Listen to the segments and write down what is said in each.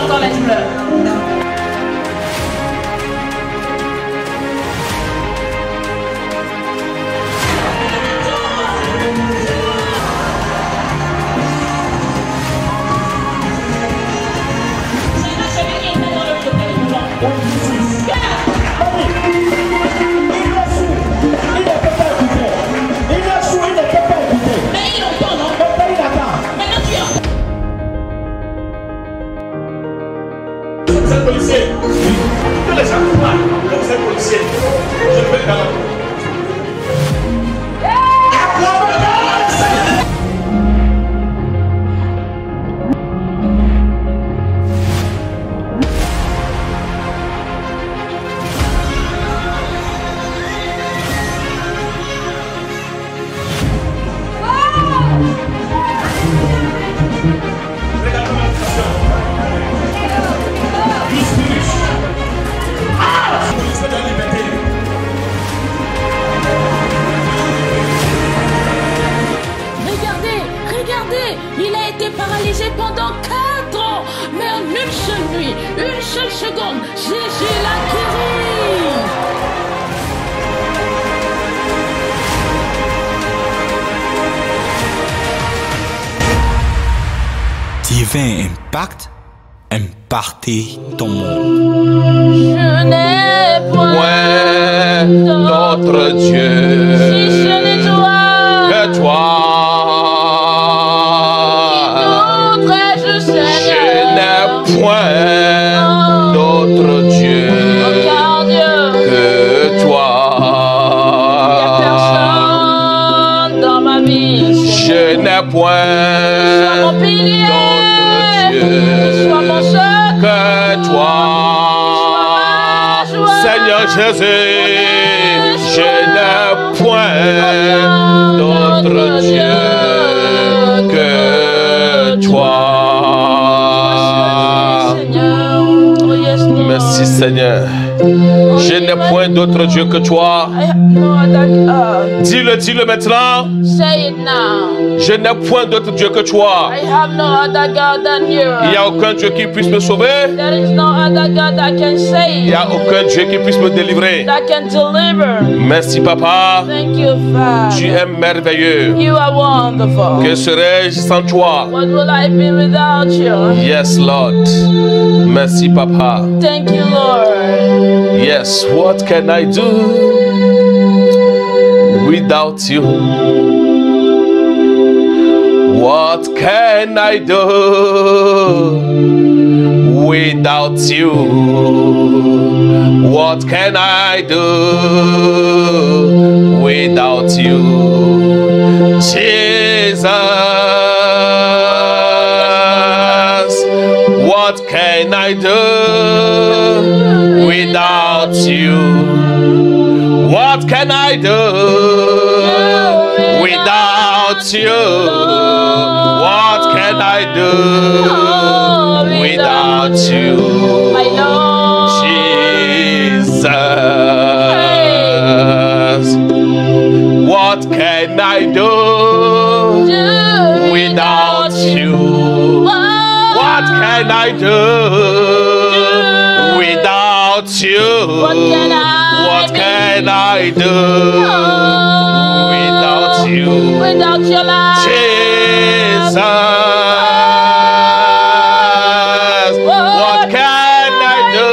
encore la douleur. Policier, que les gens parlent, vous êtes policier, je vais dans la il a été paralysé pendant 4 ans, mais en une seule nuit, une seule seconde, Jésus l'a guéri. Divin Impact, impacter ton monde. Je n'ai point d'autre Dieu si ce n'est toi, que toi. Point d'autre Dieu que toi. Il n'y a personne dans ma vie. Je n'ai point mon pilier, d'autre Dieu sois mon seul que toi. Seigneur Jésus, je n'ai point d'autre Dieu que toi. Merci Seigneur. Je n'ai point d'autre Dieu que toi. Dis-le maintenant. Say it now. Je n'ai point d'autre Dieu que toi. I have no other God than you. Il n'y a aucun Dieu qui puisse me sauver. There is no other God that can save. Il n'y a aucun Dieu qui puisse me délivrer. That can deliver. Merci Papa. Thank you, Father. Tu es merveilleux. You are wonderful. Que serais-je sans toi? What will I be without you? Yes, Lord. Merci Papa. Thank you, Lord. Yes, what can I do without you? What can I do without you? What can I do without you? Jesus, what can I do without you? What can I do without you? What can I do without you? My Lord. Jesus, what can I do without you? What can I do without you? What can I do without you? Without your life. Jesus, what can I do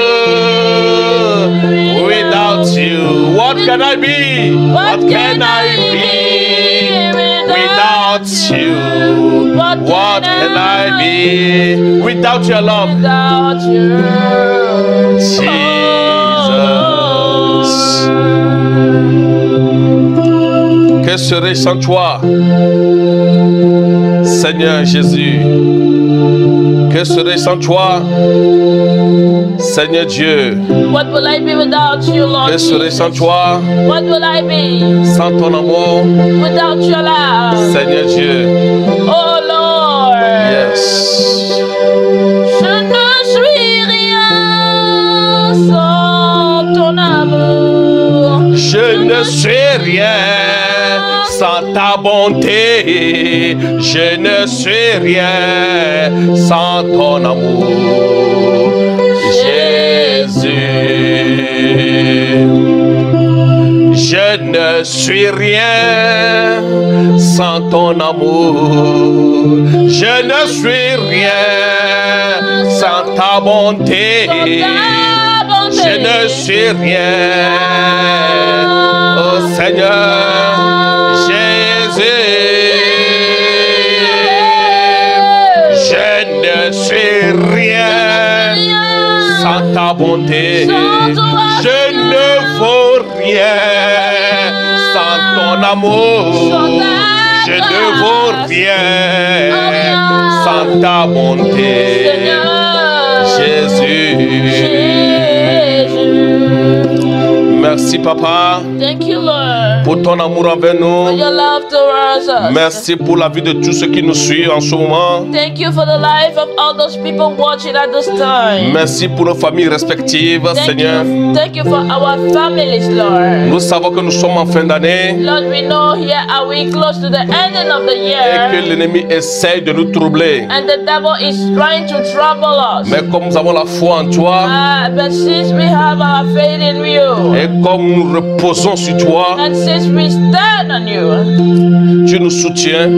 without you? What can I be? What can I be without you? What can I be without your love? Without you. Jesus. Que serais-je sans toi? Seigneur Jésus, que serais-je sans toi? Seigneur Dieu, What will I be without you, Lord? que serais-je sans toi? What will I be Sans ton amour, without your love? Seigneur Dieu. Oh Lord. Yes. Je ne suis rien sans ton amour. Je ne suis rien sans ta bonté, je ne suis rien sans ton amour, Jésus. Je ne suis rien sans ton amour, je ne suis rien sans ta bonté, je ne suis rien, oh Seigneur Jésus, je ne suis rien sans ta bonté, je ne vaux rien sans ton amour, je ne vaux rien sans ta bonté, Jésus. Merci papa. Thank you, Lord, pour ton amour envers for nous. your love towards us. Merci pour la vie de tous ceux qui nous suivent en ce moment. Thank you for the life of all those people watching at this time. Merci pour nos familles respectives, Seigneur. Thank you for our families, Lord. Nous savons que nous sommes en fin d'année Lord, we know here are we close to the ending of the et year, que l'ennemi essaye de nous troubler. and the devil is trying to trouble us. Mais comme nous avons la foi en toi But since we have our faith in you, et comme nous reposons sur toi, and since we stand on you, tu nous soutiens,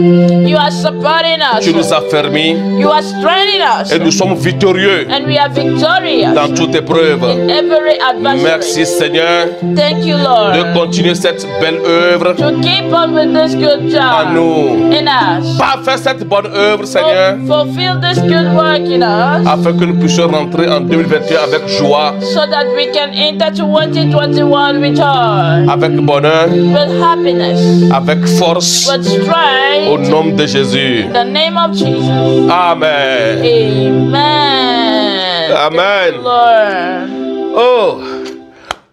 you are supporting us, tu nous affermis you are strengthening us, et nous sommes victorieux and we are victorious dans toute épreuve. in every adversity. Merci Seigneur Thank you, Lord, de continuer cette belle œuvre to keep on with this good à job nous. in us. Parfait cette bonne œuvre, Seigneur, Fulfill this good work in us, afin que nous puissions rentrer en 2021 avec joie, so that we can enter 2021 with joy, avec bonheur, with happiness, avec force, with strength, au nom de Jésus. in the name of Jesus. Amen. Amen. Amen. Thank you, Lord. Oh,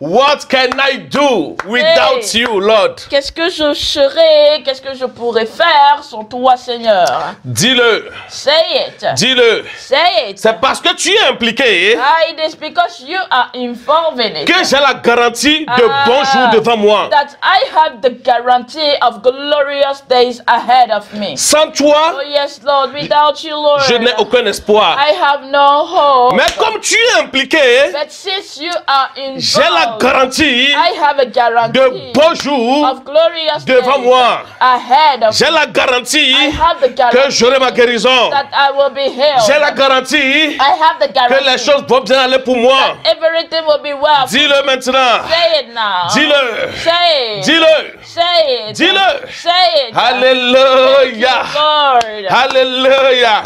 what can I do without Hey. you, Lord? Qu'est-ce que je serais, qu'est-ce que je pourrais faire sans toi, Seigneur? Dis-le, Say it. dis-le. Say it. C'est parce que tu es impliqué It is because you are involved in it que j'ai la garantie de bons jours devant moi. that I have the guarantee of glorious days ahead of me. Sans toi, Oh yes, Lord, without you, Lord, je n'ai aucun espoir. I have no hope. Mais comme tu es impliqué, But since you are j'ai la involved, garantie I have a guarantee de bons jours of glorious devant days moi. ahead of J'ai la garantie I have the que guarantee j'aurai ma guérison. that I will be healed. J'ai la garantie I have the que guarantee les choses vont bien aller pour moi. everything will be well. Dis-le maintenant. Say it now. Dis-le. Say it. Dis-le. Say it. Dis-le. Say it. Alléluia. Lord. Alléluia.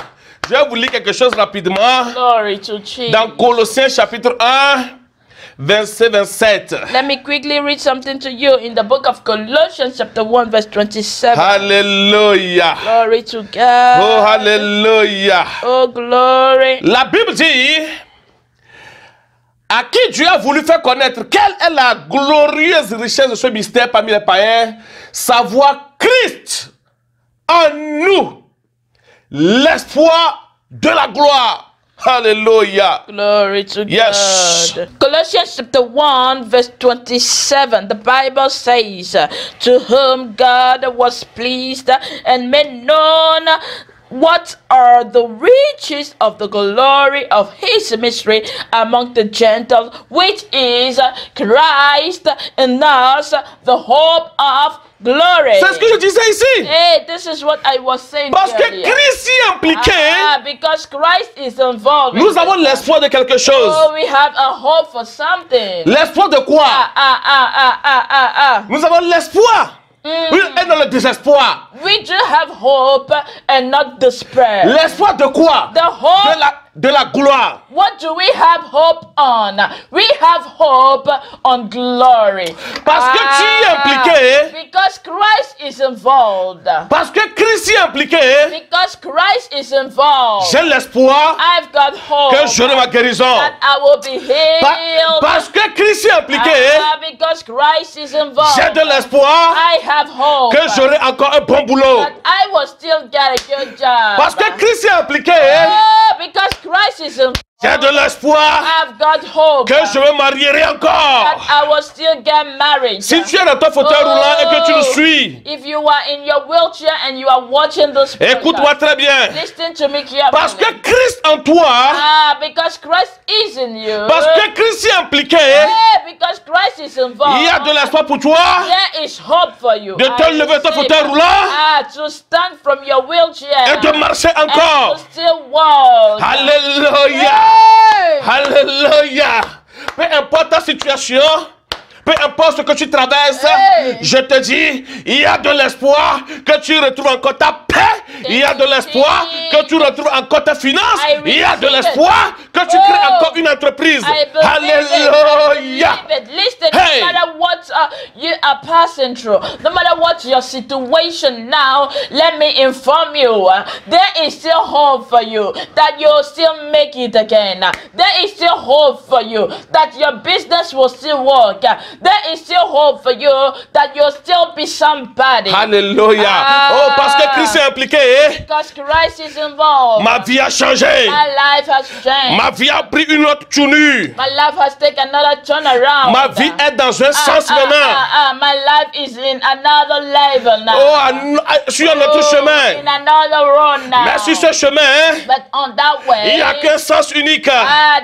Je vais vous lire quelque chose rapidement. Glory to Jesus. Dans Colossiens chapitre 1, verset 27. Let me quickly read something to you in the book of Colossians chapter 1 verse 27. Alléluia. Glory to God. Oh, alléluia. Oh, glory. La Bible dit, à qui Dieu a voulu faire connaître quelle est la glorieuse richesse de ce mystère parmi les païens, savoir Christ en nous, l'espoir de la gloire. Hallelujah. Glory to Yes. God. Colossians chapter 1 verse 27. The Bible says, to whom God was pleased and made known what are the riches of the glory of his mystery among the Gentiles, which is Christ in us, the hope of glory. C'est ce que je disais ici. Hey, this is what I was saying Parce que earlier. Christ y est impliqué, Because Christ is involved. nous avons l'espoir de quelque chose. Oh, we have a hope for something. L'espoir de quoi? Nous avons l'espoir. Oui, et non le désespoir. We do have hope and not despair. L'espoir de quoi? The hope. De la gloire. What do we have hope on? We have hope on glory. Parce que tu y es impliqué. Because Christ is involved. Parce que Christ y est impliqué. Because Christ is involved. J'ai l'espoir I've got hope que j'aurai ma guérison. that I will be healed. Parce que Christ y est impliqué. Because Christ is involved. J'ai de l'espoir I have hope que j'aurai encore un bon boulot. that I will still get a good job. Parce que Christ y est impliqué. Oh, because Christ is involved. J'ai de l'espoir I've got hope que je me marierai that encore. I will still get married. Si tu es dans ton fauteuil roulant et que tu le suis, If you are in your wheelchair and you are watching this écoute-moi podcast, très bien. listen to me carefully. Parce que Christ en toi, Because Christ is in you. parce que Christ est impliqué, Because Christ is involved. il y a de l'espoir pour toi There is hope for you. de te lever de ton fauteuil roulant To stand from your wheelchair et de marcher encore. and to still walk. Alléluia. Hey! Alléluia. Peu importe ta situation, peu importe ce que tu traverses, Hey. je te dis, il y a de l'espoir que tu retrouves encore ta paix. Il y a de l'espoir que tu retrouves encore ta finance. Il y a de l'espoir que tu crées encore une entreprise. Alléluia. Listen, Hey. no matter what you are passing through, no matter what your situation now, let me inform you, there is still hope for you, that you'll still make it again. There is still hope for you, that your business will still work. There is still hope for you, that you'll still be somebody. Alléluia. Oh, parce que Christ est impliqué. Because Christ is involved. Ma vie a changé. My life has changed. Ma vie a pris une autre tournure. My life has taken another turnaround. Ma vie est dans un sens maintenant. My life is in another level now. Oh, sur un autre chemin. In another road now. Mais sur ce chemin, But on that way, il n'y a qu'un sens unique.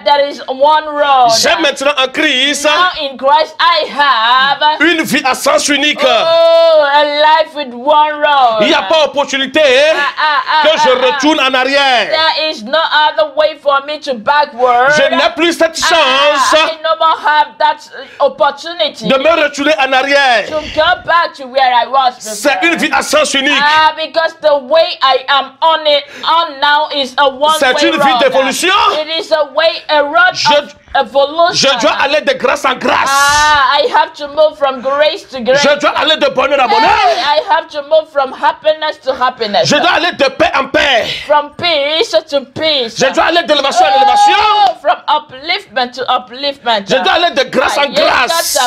there is one road. J'ai maintenant en Christ Now in Christ I have une vie à sens unique. a life with one road. Il n'y a pas opportunité que je retourne en arrière. There is no other way for me to backward. Je n'ai plus cette chance I no more have that opportunity de me retourner en arrière. to go back to where I was before. C'est une vie à sens unique. Because the way I am on now is a one-way C'est une vie road. d'évolution. It is a road of evolution. Je dois aller de grâce en grâce. I have to move from grace to grace. Je dois aller de bonheur en bonheur. I have to move from happiness to happiness. Je dois aller de paix en paix. From peace to peace. Je dois aller d'élévation en élévation. From upliftment to upliftment. Je dois aller de grâce en grâce.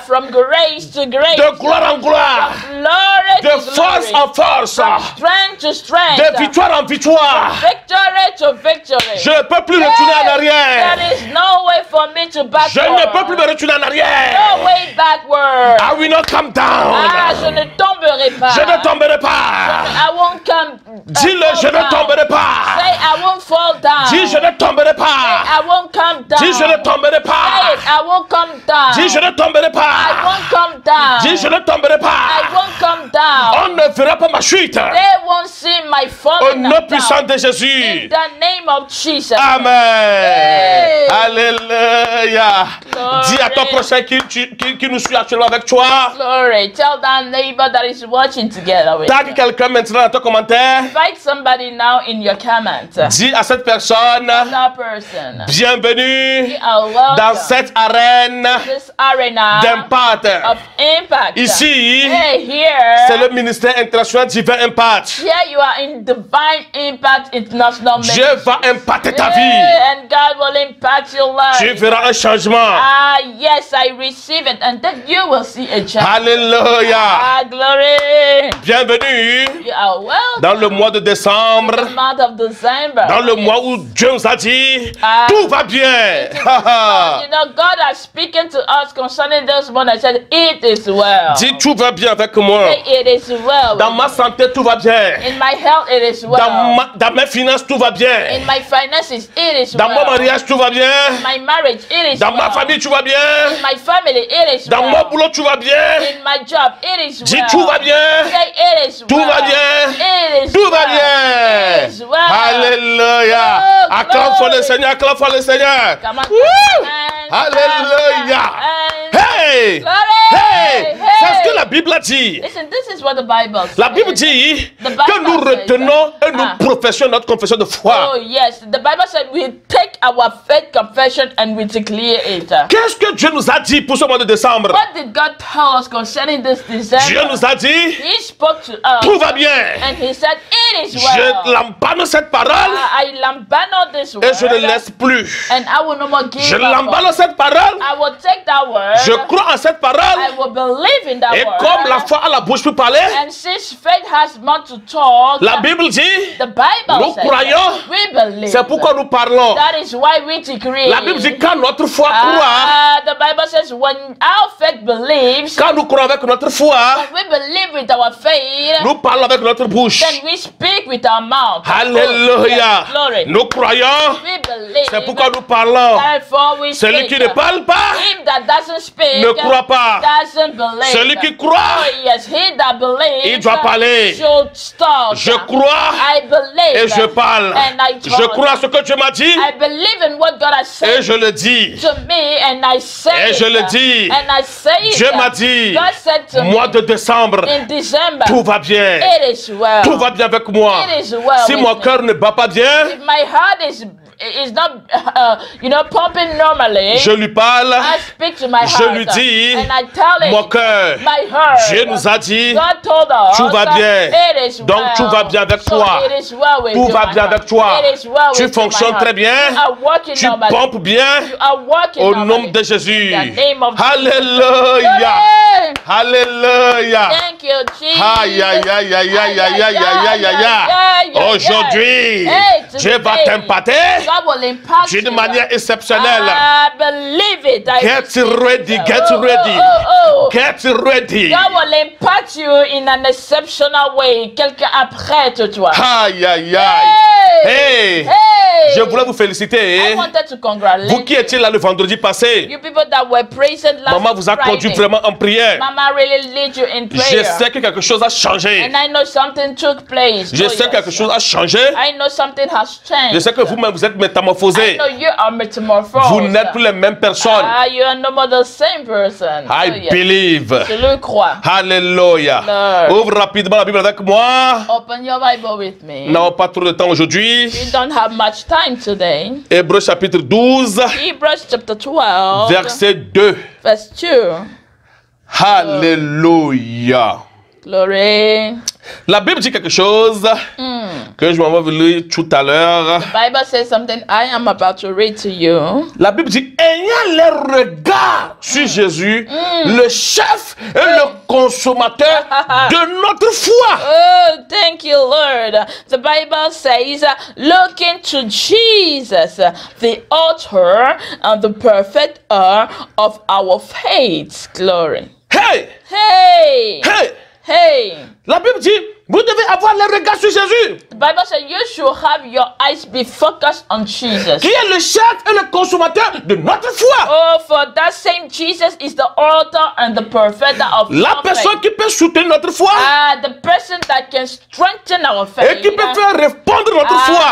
From grace to grace. De gloire en gloire. Glory De to force glory. en force. From strength to strength. De victoire en victoire. Victory to victory. Je ne peux plus retourner en arrière. There is no way for me to backward. Je ne peux plus me retourner en arrière. No way backward. I will not come down. Je ne tomberai pas. Je ne tomberai pas. I won't come. Dis-le, je ne tomberai pas. Say I won't fall down. Dis, je ne tomberai pas. I won't come down. Dis, je ne tomberai Say pas. it, I won't come down. Dis, je ne tomberai I pas. won't come down. Dis, je ne tomberai I pas. won't come down. On ne verra pas ma chute. They won't see my Au falling nom down. puissant de In Jésus. the name of Jesus. Amen. Hey. Alléluia. Glory. Dis à ton prochain qui nous suit actuellement avec toi. Glory. Tell that neighbor that is watching together with Tag you. quelqu'un maintenant dans ton commentaire. Invite somebody now in your comment. Dis à cette personne, That person. bienvenue You are welcome. dans cette arène This arena d'impact. of impact. Ici, Hey, here. c'est le ministère international Divin Impact. Here you are in Divine Impact International Dieu Ministry. va impacter ta vie. And God will impact your life. Tu verras un changement. Yes, I receive it, and then you will see a change. Alléluia. Glory. Bienvenue You are welcome. dans le mois de décembre. The month of December. Dans le mois où Dieu nous a dit, Ah. tout va bien. You know, God has spoken to us concerning this one and said, it is well. Dis, tout va bien avec moi. Say, it is well. Dans ma santé, tout va bien. In my health, it is well. Dans mes finances, tout va bien. In my finances, it is Dans mon well. mariage, tout va bien. My marriage, it is Dans well. ma famille, tout va bien. In my family, it is Dans well. mon boulot, tout va bien. In my job, it is Dis, well. tout va bien. Say, it is Tout well. va bien. It is Tout va well. bien. It is well. Alléluia. Oh, Acclame pour glory. le Seigneur, acclame pour le Seigneur. Come on. Woo! And- Alléluia. and- Hey! Glory. Hey! Hey. C'est ce que la Bible dit. Listen, this is what the Bible says. La Bible dit The Bible que nous says retenons that. et nous professons notre confession de foi. Oh yes, the Bible said we take our faith confession and we declare it. Qu'est-ce que Dieu nous a dit pour ce mois de décembre? What did God tell us concerning this December? Dieu nous a dit, He spoke to us tout va bien. and He said, It is well. Je l'emballe cette parole I lambano this word. et je ne laisse plus. And I will no more give Je up. l'emballe cette parole. I will take that word. Je crois en cette parole. I will believe in that Et word. comme la foi a la bouche pour parler, And since faith has mouth to talk, la Bible dit, the Bible nous says croyons, we believe. c'est pourquoi nous parlons. That is why we decree. La Bible dit quand notre foi croit, The Bible says when our faith believes, quand nous croyons avec notre foi, when we believe with our faith, nous parlons avec notre bouche. then we speak with our mouth. Alléluia. Yes, glory. Nous croyons, We believe. c'est pourquoi nous parlons. Therefore we Celui speak. qui ne parle pas Him that doesn't speak ne croit pas. doesn't believe. Celui qui croit, Oh yes, he that believes il doit parler. should start. Je crois I believe et je parle. and I talk. Je crois à ce que Dieu m'a dit I believe in what God has said et je le dis. to me and I say Et it. je le dis. And I say it. Dieu m'a dit, God said to mois me de décembre, in December, tout va bien. it is well. Tout va bien avec moi. It is well Si with mon me. cœur ne bat pas bien, If my heart is not pumping normally, je lui parle. I speak to my Je heart lui dis, and I tell it, mon cœur, my heart, Dieu nous a dit, God told us tout va bien. it is Donc, well. tout va bien avec So toi. it is well with Tout you, va my bien heart. avec toi. It is well Tu with you, my fonctionnes heart. très bien. You are working Tu normally. pompes bien. You are working Au normally. nom de Jésus. In the name of Alléluia. Jesus. Alléluia. Thank you, Jesus. Aïe, aïe, aïe, aïe, aïe, aïe, aïe, aïe, aïe, aïe. Aujourd'hui, Dieu va t'impacter God will impact d'une you. manière exceptionnelle. I believe it. I Get receive it. ready, get ready. Get ready. God will impact you in an exceptional way. Quelqu'un apprête toi. Aïe, aïe, aïe. Hey, Hey! je voulais vous féliciter. I wanted to congratulate Vous qui étiez là le vendredi passé, you people that were present last maman vous a conduit Friday. vraiment en prière. Mama really lead you in Je prayer. sais que quelque chose a changé. And I know something took place. Je Oh, sais que quelque yes. chose a changé. I know something has changed. Je sais que vous-même vous êtes I métamorphosé. know you are metamorphosed. Vous n'êtes plus les mêmes personnes. You are no more the same person. I Oh, yes. believe. Je le crois. Alléluia. Lord. Ouvre rapidement la Bible avec moi. Open your Bible with me. Nous n'avons pas trop de temps aujourd'hui. We don't have much time today. Hébreux chapitre 12, Hebrews chapter 12, verset 2. verse 2. Alléluia. Glory. La Bible dit quelque chose que je m'en vais lire tout à l'heure. The Bible says something I am about to read to you. La Bible dit, ayant les regards sur Jésus, le chef et le consommateur de notre foi. Oh, thank you, Lord. The Bible says, looking to Jesus, the author and the perfecter of our faith. Glory. Hey, Hey! hey, Hey! la Bible dit, vous devez avoir les regards sur Jésus, The Bible says you should have your eyes be focused on Jesus. qui est le chef et le consommateur de notre foi. Oh, for that same Jesus is the author and the perfecter of La our personne faith. qui peut soutenir notre foi The person that can strengthen our faith. et qui peut faire répondre notre foi.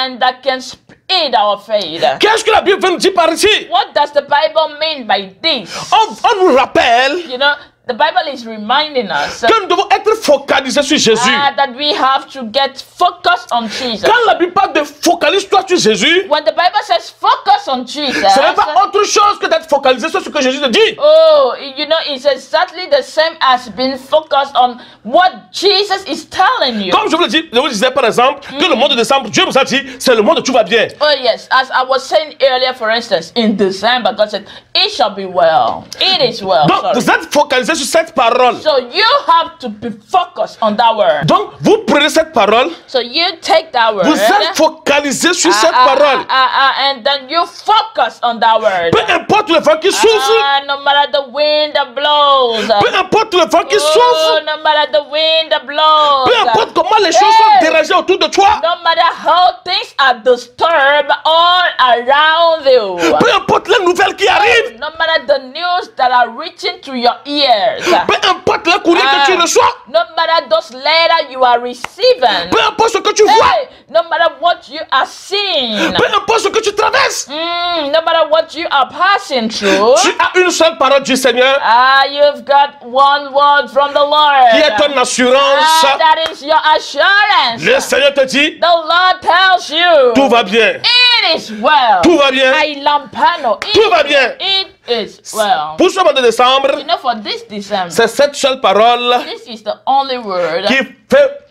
And that can speed our faith. Qu'est-ce que la Bible veut nous dire par ici? What does the Bible mean by this? On nous rappelle You know, the Bible is reminding us que nous devons être focalisés sur Jésus. that we have to get focused on Jesus. Quand la Bible parle de focalise-toi sur Jésus, When the Bible says focus on Jesus, ce n'est pas autre chose que d'être focalisé sur ce que Jésus te dit. oh, you know, it's exactly the same as being focused on what Jesus is telling you. Comme je vous disais par exemple, que le mois de décembre, Dieu nous a dit, c'est le mois de tout va bien. Oh yes, as I was saying earlier, for instance, in December, God said, it shall be well. It is well. Donc Sorry. vous êtes focalisé sur cette parole. So you have to be focused on that word. Donc vous prenez cette parole, So you take that word. vous êtes focalisé sur cette parole. And then you focus on that word. Peu importe le vent qui souffle, No matter the wind that blows. peu importe le vent qui Oh, souffle, no matter the wind that blows. peu importe comment les choses sont dérangées autour de toi, No matter how things are disturbed all around you. peu importe les nouvelles qui arrivent, No matter the news that are reaching to your ears. peu importe le courrier que tu reçois, No matter those letters you are receiving. peu importe ce que tu vois, Hey, no matter what you are seeing. peu importe ce que tu traverses, No matter what you are passing through. tu as une seule parole du Seigneur You've got one word from the Lord. qui est ton assurance. That is your assurance. Le Seigneur te dit, The Lord tells you. tout va bien, It is well. tout va bien, Ai lampano. Tout va bien. It Pour ce mois de décembre, you know, for this December, c'est cette seule parole this is the only word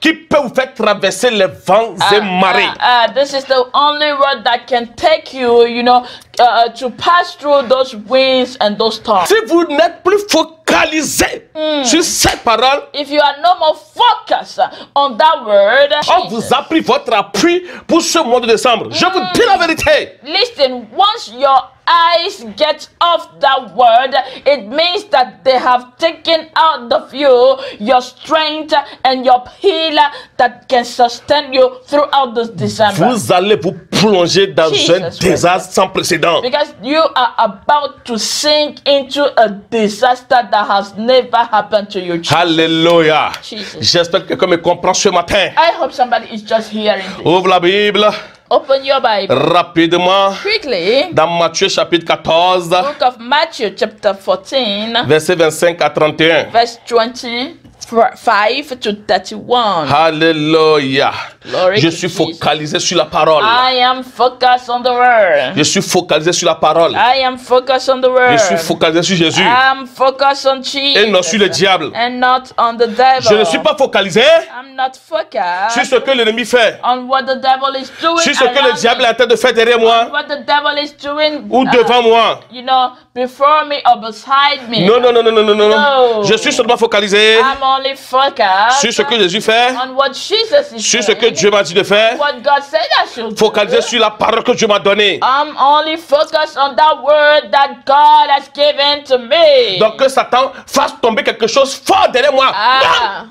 qui peut vous faire traverser les vents et marées. This is the only word that can take you, you know, to pass through those winds and those storms. Si vous n'êtes plus focalisé sur cette parole, If you are no more focused on that word, on vous a pris votre appui pour ce mois de décembre. Je vous dis la vérité. listen, once your eyes get off that word, it means that they have taken out of you your strength and your healer that can sustain you throughout this December. Vous allez vous plonger dans un désastre sans précédent. Because you are about to sink into a disaster that has never happened to you. Alléluia. Jesus. J'espère que quelqu'un me comprend ce matin. I hope somebody is just hearing this. Ouvre la Bible Open your Bible rapidement quickly. dans Matthieu chapitre 14, Book of Matthew chapter 14, versets 25 à 31. verse 25 to 31. Alléluia. Glory Je to suis Jesus. focalisé sur la parole. I am focused on the word. Je suis focalisé sur la parole. I am focused on the Je suis word. focalisé sur Jésus I'm focused on Jesus. et non sur le diable. And not on the devil. Je ne suis pas focalisé I'm not focused sur ce que l'ennemi fait, on what the devil is doing sur ce que le around diable me, est en train de faire derrière moi what the devil is doing ou devant moi. you know, before me or beside me. Non, non, non, non, non, non, non. No. Je suis seulement focalisé I'm only focused sur ce que Jésus fait, on what Jesus is sur ce que doing, Dieu m'a dit de faire, what God said I should focalisé do. sur la parole que Dieu m'a donnée. I'm only focused on that word that God has given to me. Donc que Satan fasse tomber quelque chose fort derrière moi. Ah.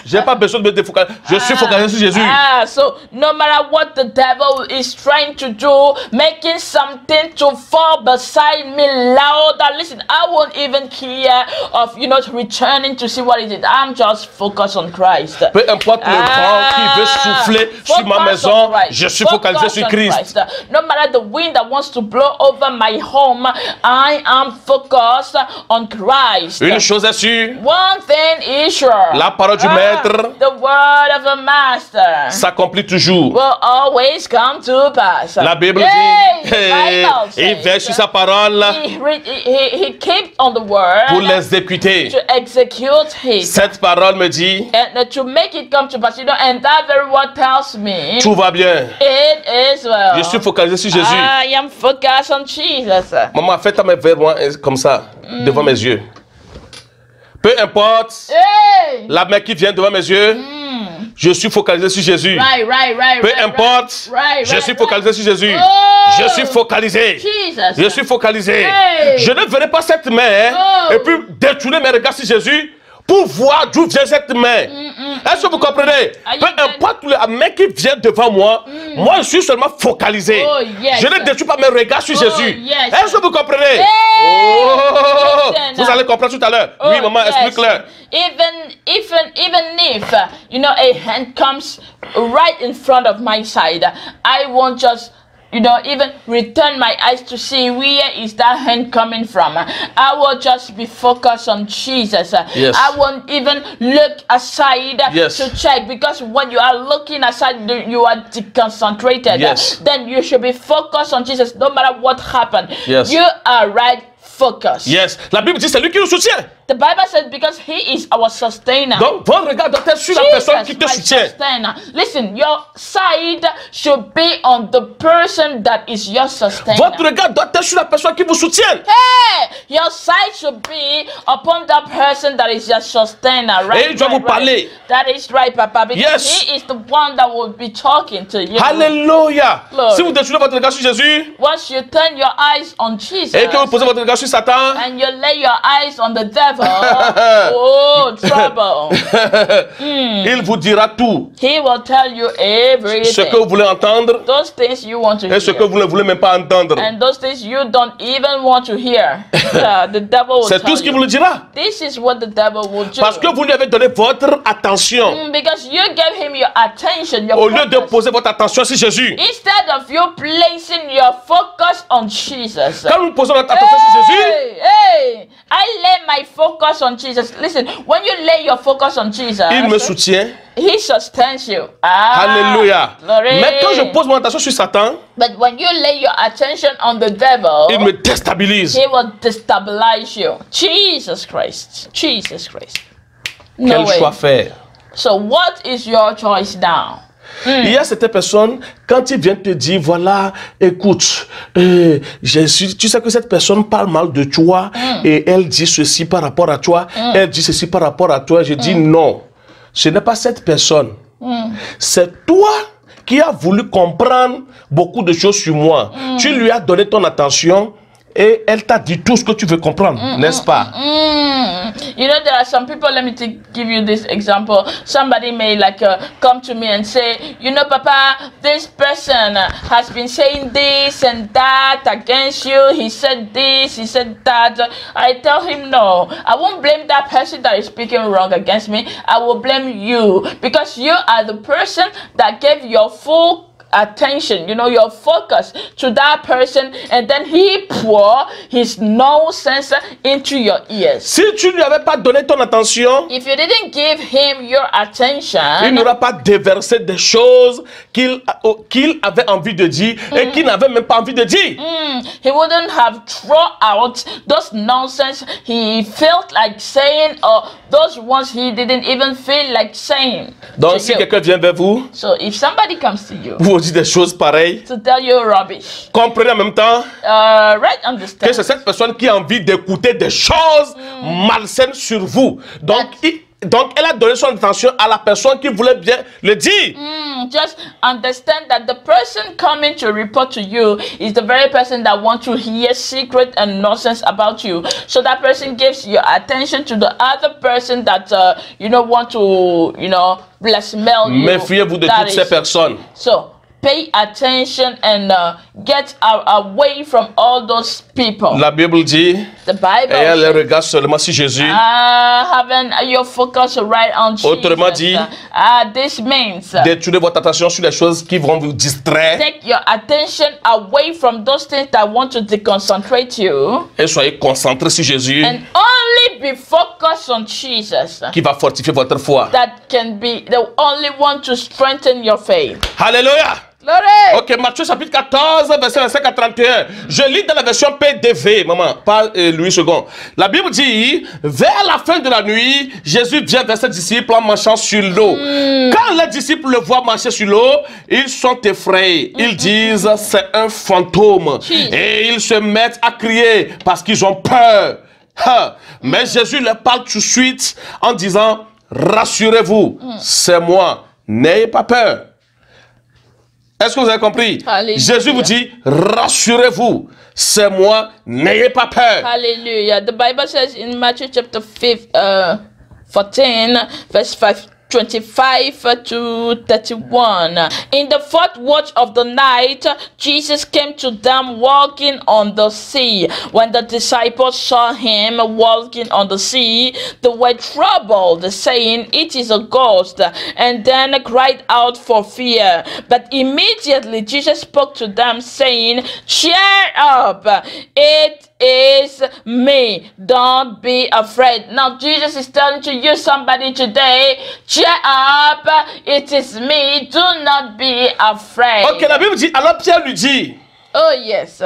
J'ai pas besoin de me défocaliser. Je suis focalisé sur Jésus. So no matter what the devil is trying to do, making something to fall beside me louder. Listen, I won't even care of, you know, returning to see what it is. I'm just focused on Christ. Peu importe le vent qui veut souffler sur ma Focus maison, on Christ. je suis focalisé Focus sur on Christ. No matter the wind that wants to blow over my home, I am focused on Christ. Une chose est sûre, One thing is sure. la parole du maître The word of a master s'accomplit toujours. will always come to pass. La Bible Yay! dit, The Bible il says veille sur sa parole he keeps on the word pour l'exécuter. to execute it. Cette parole me dit, And to make it come to pass, you know, and that very word tells me tout va bien. it is well. Je suis focalisé sur Jésus. I am focused on Jesus. Maman, fais ta main vers moi comme ça, devant mes yeux. Peu importe Hey! la main qui vient devant mes yeux, je suis focalisé sur Jésus. Right. Peu importe, je suis focalisé sur Jésus. Oh! Je suis focalisé. Jesus. Je suis focalisé. Hey! Je ne verrai pas cette main Oh! et puis détourner mes regards sur Jésus pour voir d'où vient cette main. Est-ce que vous comprenez? Are you Peu getting- importe la main qui vient devant moi, moi je suis seulement focalisé. Oh, yes. Je ne détruis pas mes regards sur Oh, Jésus. yes. Est-ce que vous comprenez? Hey! Oh! Listen, Vous allez comprendre tout à l'heure. Oui, Oh, maman, yes. explique-le. Even if you know, a hand comes right in front of my side, I won't just, you know, even return my eyes to see where is that hand coming from. I will just be focused on Jesus. Yes. I won't even look aside Yes. to check, because when you are looking aside, you are deconcentrated. Yes. Then you should be focused on Jesus no matter what happened. Yes. You are right focused. Yes. La Bible dit c'est lui qui nous soutient. The Bible says because he is our sustainer. Donc, votre regard doit être sur la personne qui te my soutient. sustainer. Listen, your side should be on the person that is your sustainer. Votre regard doit être sur la personne qui vous soutient. Hey, your side should be upon that person that is your sustainer, right? Et il doit vous parler. That is right, Papa. Because Yes. he is the one that will be talking to you. Alléluia. Glory. Si vous détournez votre regard sur Jésus Once you turn your eyes on Jesus et que vous posez votre regard sur Satan, and you lay your eyes on the devil, oh, trouble. il vous dira tout. He will tell you everything. Ce que vous voulez entendre Those things you want to et ce hear. que vous ne voulez même pas entendre. And those things you don't even want to hear. Yeah, the devil will C'est tell tout ce qu'il you. vous le dira. This is what the devil will do. Parce que vous lui avez donné votre attention. Because you gave him your attention, your Au lieu de focus. poser votre attention sur Jésus. Instead of you placing your focus on Jesus. Quand nous posons notre attention sur Jésus, Hey, I lay my focus on Jesus, listen, when you lay your focus on Jesus, il me soutient. He sustains you. Ah, Alléluia. glory. Mais quand je pose mon attention sur Satan, But when you lay your attention on the devil, il me déstabilise. he will destabilize you. Jesus Christ. Jesus Christ. No Quel way. choix faire? So what is your choice now? Il y a certaines personnes, quand ils viennent te dire, voilà, écoute, tu sais que cette personne parle mal de toi et elle dit ceci par rapport à toi, elle dit ceci par rapport à toi. Je dis non, ce n'est pas cette personne. C'est toi qui as voulu comprendre beaucoup de choses sur moi. Tu lui as donné ton attention et elle t'a dit tout ce que tu veux comprendre, n'est-ce pas? You know, there are some people, let me give you this example. Somebody may come to me and say, you know, Papa, this person has been saying this and that against you. He said this, he said that. I tell him, no, I won't blame that person that is speaking wrong against me. I will blame you, because you are the person that gave your full attention, you know, your focus to that person, and then he pour his nonsense into your ears. Si tu ne lui avais pas donné ton attention, If you didn't give him your il attention, n'aura pas déversé des choses qu'il avait envie de dire et qu'il n'avait même pas envie de dire. he wouldn't have thrown out those nonsense he felt like saying, or those ones he didn't even feel like saying. Donc to si you. quelqu'un vient vers vous, So if somebody comes to you vous dites des choses pareilles, to tell you rubbish, comprenez en même temps right, que understand. c'est cette personne qui a envie d'écouter des choses malsaines sur vous. Donc, donc elle a donné son attention à la personne qui voulait bien le dire. Just understand that the person coming to report to you is the very person that wants to hear secret and nonsense about you. So that person gives your attention to the other person that want to blackmail you. Méfiez-vous de That toutes ces is- personnes. So pay attention and get away from all those people. La Bible dit, The Bible ayez les says, regards seulement sur Jésus. having your focus right on Jesus. Autrement dit, this means détournez votre attention sur les choses qui vont vous distraire take your attention away from those things that want to deconcentrate you et soyez concentrés sur Jésus and only be focused on Jesus. qui va fortifier votre foi. That can be the only one to strengthen your faith. Alléluia. Glory! Ok, Matthieu chapitre 14, verset 25 à 31. Je lis dans la version PDV, maman, pas Louis II. La Bible dit, vers la fin de la nuit, Jésus vient vers ses disciples en marchant sur l'eau. Quand les disciples le voient marcher sur l'eau, ils sont effrayés. Ils disent, c'est un fantôme. Et ils se mettent à crier parce qu'ils ont peur. Mais Jésus leur parle tout de suite en disant, rassurez-vous, c'est moi, n'ayez pas peur. Est-ce que vous avez compris? Alléluia. Jésus vous dit, rassurez-vous, c'est moi, n'ayez pas peur. Hallelujah. The Bible says in Matthew chapter 14, verse 25 to 31. In the fourth watch of the night, Jesus came to them walking on the sea. When the disciples saw him walking on the sea, they were troubled, saying, "It is a ghost," and then cried out for fear. But immediately Jesus spoke to them, saying, "Cheer up, it is me. Don't be afraid." Now Jesus is telling to you, somebody today, cheer up, it is me. Do not be afraid. Ok, la Bible dit, alors Pierre lui dit, Oh yes.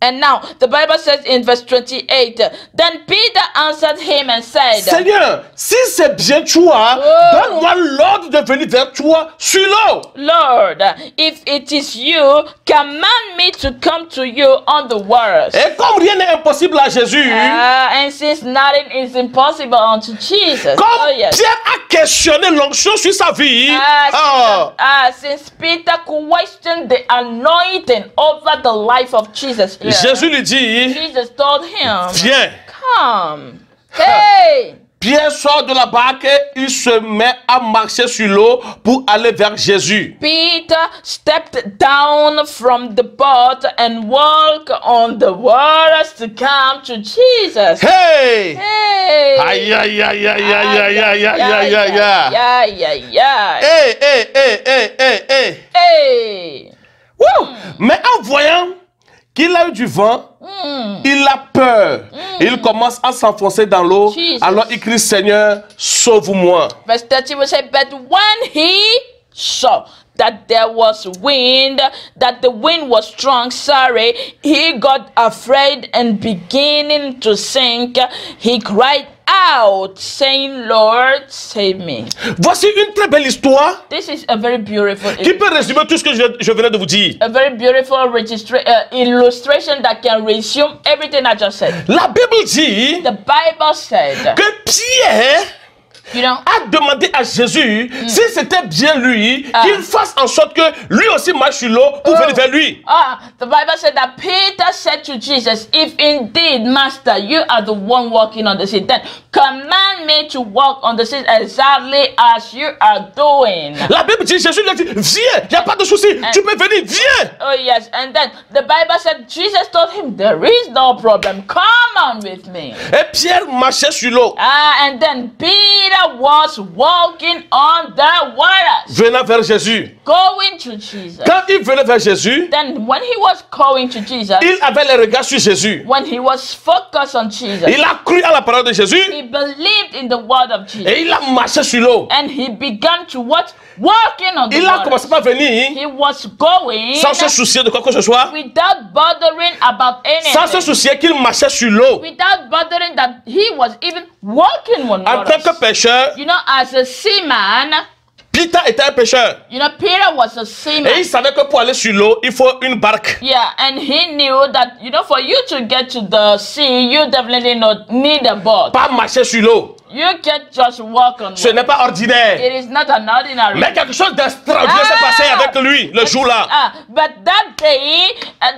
And now the Bible says in verse 28, then Peter answered him and said, Seigneur, si c'est bien toi, donne-moi l'ordre de venir vers toi sur l'eau. Lord, if it is you, command me to come to you on the waters. Et comme rien n'est impossible à Jésus, And since nothing is impossible unto Jesus, comme oh yes. Pierre a questionné l'onction sur sa vie, Since Peter questioned the anointing over the life of Jesus here, Jésus lui dit, Jesus told him, viens. come. Hey! Pierre sort de la barque et il se met à marcher sur l'eau pour aller vers Jésus. Peter stepped down from the boat and walked on the waters to come to Jesus. Hey! Hey! Aïe, aïe, aïe, aïe, aïe, aïe, aïe, aïe, aïe, aïe, aïe. Yeah. Hey, hey, hey, hey, hey, hey. Hey! Wouh! Mais en voyant qu'il a eu du vent, il a peur. Il commence à s'enfoncer dans l'eau. Jesus. Alors il crie, Seigneur, sauve-moi. Verse 30 will say, but when he saw that there was wind, that the wind was strong, he got afraid and beginning to sink. He cried out, saying, Lord, save me. Voici une très belle histoire This is a very beautiful qui peut résumer tout ce que je venais de vous dire. a very beautiful illustration that can resume everything I just said. La Bible dit The Bible said, que Pierre you know, a demandé à Jésus si c'était bien lui qu'il fasse en sorte que lui aussi marche sur l'eau pour venir vers lui. the Bible said that Peter said to Jesus, if indeed, Master, you are the one walking on the sea, then command me to walk on the sea exactly as you are doing. La Bible dit, Jésus lui a dit, viens, il n'y a pas de souci, tu peux venir, viens. Oh yes, and then the Bible said, Jesus told him, there is no problem, come on with me. Et Pierre marchait sur l'eau, And then Peter was walking on the waters, venant vers Jésus. going to Jesus. Quand il venait vers Jésus, Then when he was going to Jesus, il avait les regards sur Jésus. when he was focused on Jesus, Il a cru à la parole de Jésus he believed in the word of Jesus. et il a marché sur l'eau. And he began to what? Walking on the Il a water. commencé par venir He was going sans se soucier de quoi que ce soit, without bothering about sans se anything. soucier qu'il marchait sur l'eau. Without bothering that he was even walking on En tant que water. pécheur, You know, as a seaman, Peter était un pécheur. you know, Peter was a Et seaman. il savait que pour aller sur l'eau, il faut une barque. Yeah, and he knew that, you know, for you to get to the sea, you definitely need a boat. Pas marcher sur l'eau. You can't just walk on Ce water. n'est pas ordinaire. It is not an ordinary. Mais quelque chose d'extraordinaire s'est passé avec lui le jour-là. But that day,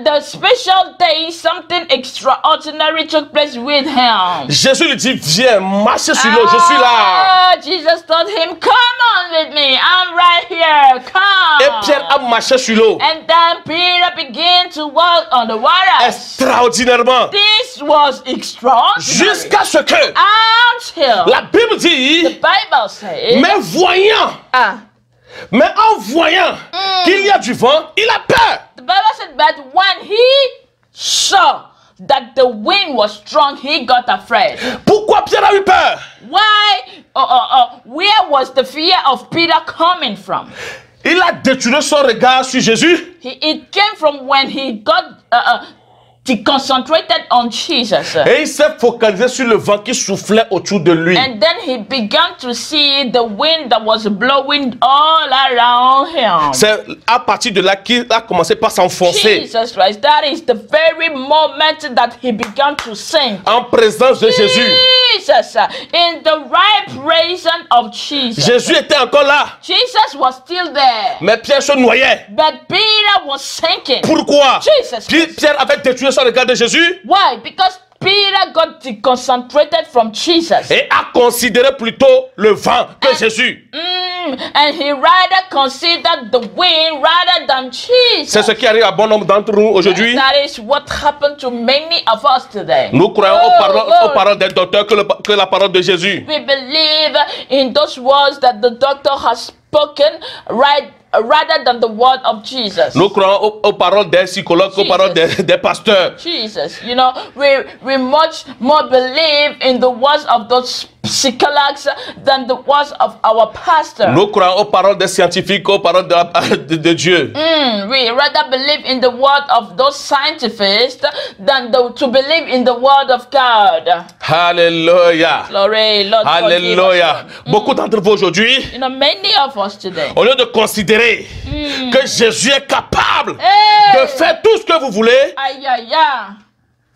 the special day, something extraordinary took place with him. Jésus lui dit, viens, marche sur l'eau, je suis là. Jesus told him, come on with me, I'm right here, come. Et Pierre a marché sur l'eau. And then Peter began to walk on the water. Extraordinairement. This was extraordinary. Jusqu'à ce que Until la Bible dit, the Bible says, mais en voyant qu'il y a du vent, il a peur. the Bible said, but when he saw that the wind was strong, he got afraid. Pourquoi Pierre a eu peur? Why? Where was the fear of Peter coming from? Il a détourné son regard sur Jésus. It came from when he got concentrated on Jesus. Et il s'est focalisé sur le vent qui soufflait autour de lui. And then he began to see the wind that was blowing all around him. C'est à partir de là qu'il a commencé par s'enfoncer Jesus Christ, that is the very moment that he began to sink. en présence de Jésus. Jesus, in the right presence of Jesus. Jésus était encore là, Jesus was still there. mais Pierre se noyait. But Peter was sinking. Pourquoi? Jesus Christ. Pierre avait détourné son regard de Jésus Why? Because Peter got deconcentrated from Jesus. et a considéré plutôt le vent que Jésus. And he rather considered the wind rather than Jesus. C'est ce qui arrive à bon nombre d'entre nous aujourd'hui. That is what happened to many of us today. Nous croyons aux paroles des docteurs que la parole de Jésus. We believe in those words that the doctor has spoken rather than the word of Jesus. Nous croyons aux paroles des psychologues, aux paroles des pasteurs. Jesus, you know, we much more believe in the words of those psychologues than the words of our pastor. Nous croyons aux paroles des scientifiques, aux paroles de Dieu. We rather believe in the word of those scientists than to believe in the word of God. Alléluia. Glory, Lord, forgive us, Alléluia. Lord. Beaucoup d'entre vous aujourd'hui, You know, many of us today, au lieu de considérer que Jésus est capable Hey! de faire tout ce que vous voulez, Aïe, aïe, aïe.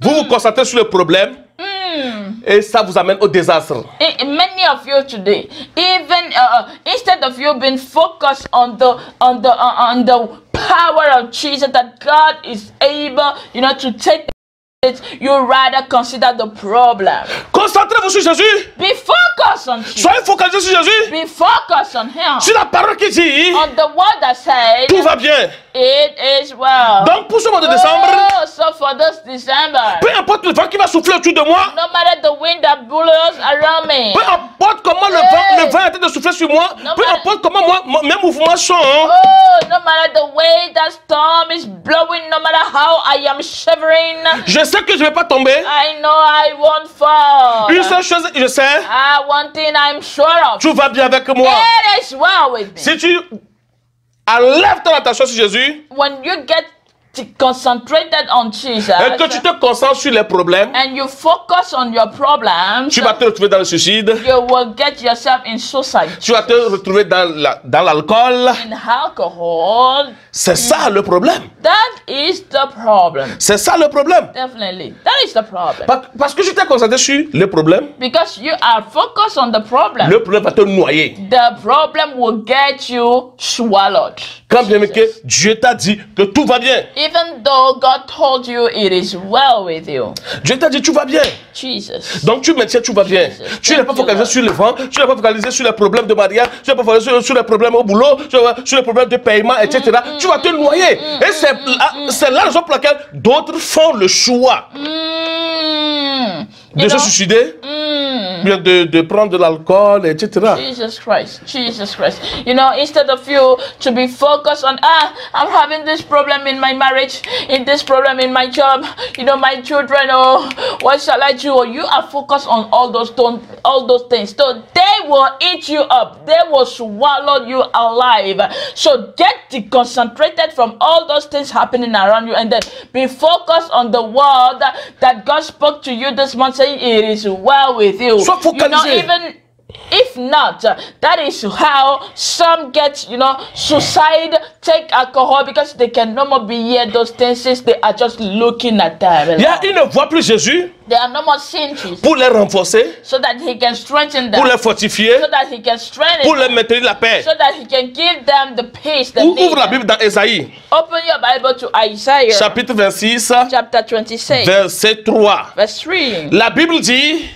vous vous concentrez sur le problème et ça vous amène au désastre. Many of you today, even instead of you being focused on the power of Jesus, that God is able, you know, to take you rather consider the problem. Concentrez-vous sur Jésus. Be focused on Jesus. Soyez focalisés sur Jésus. Be focused on Him. Sur la parole qui dit, On the word that said, tout va bien. it is well. Donc pour ce mois de décembre, Oh, so for this December, peu importe le vent qui va souffler autour de moi, no matter the wind that blows around me, peu importe comment le vent est en train de souffler sur moi, peu importe comment mes mouvements sont, oh, no matter the way that storm is blowing, no matter how I am shivering, je sais que je ne vais pas tomber. I know I won't fall. Une seule chose, je sais, One thing I'm sure of, tout va bien avec moi. it is well with me. Si tu enlèves ton attention sur Jésus When you get concentrated on Jesus et que tu te concentres sur les problèmes, and you focus on your problems, tu vas te retrouver dans le suicide, you will get yourself in suicide, tu vas te retrouver dans l'alcool. in alcohol. C'est ça le problème. That is the problem. C'est ça le problème. Definitely. That is the problem. Parce que je t'ai concentré sur le problème, Because you are focused on the problem. le problème va te noyer. The problem will get you swallowed. Quand bien que Dieu t'a dit que tout va bien. Even though God told you it is well with you. Dieu t'a dit tout va bien. Jesus. Donc tu maintiens tout va bien. Tu n'es pas focalisé sur le vent, tu n'es pas focalisé sur les problèmes de mariage, tu n'es pas focalisé sur les problèmes au boulot, sur les problèmes de paiement, etc. Tu vas te noyer. Et c'est la raison pour laquelle d'autres font le choix de se suicider, bien de prendre de l'alcool, etc. Jesus Christ, Jesus Christ. You know, instead of you to be focused on, I'm having this problem in my marriage, in this problem in my job, you know, my children, oh, what shall I do? You are focused on all those things. So they will eat you up. They will swallow you alive. So get concentrated from all those things happening around you and then be focused on the word that God spoke to you this month saying it is well with you. Sois focalisé. You know, even if not, that is how some get, you know, suicide, take alcohol because they can no more be here those things since they are just looking at them. Il y a une voix plus Jésus They are no more seeing Jesus pour les renforcer, so that he can strengthen pour them, les fortifier, so that he can strengthen pour them, leur maintenir la paix. so that he can give them the peace that Ouvre la they Bible dans Ésaïe, Open your Bible to Isaiah chapitre 26, chapter 26, verset 3. verse 3. La Bible dit,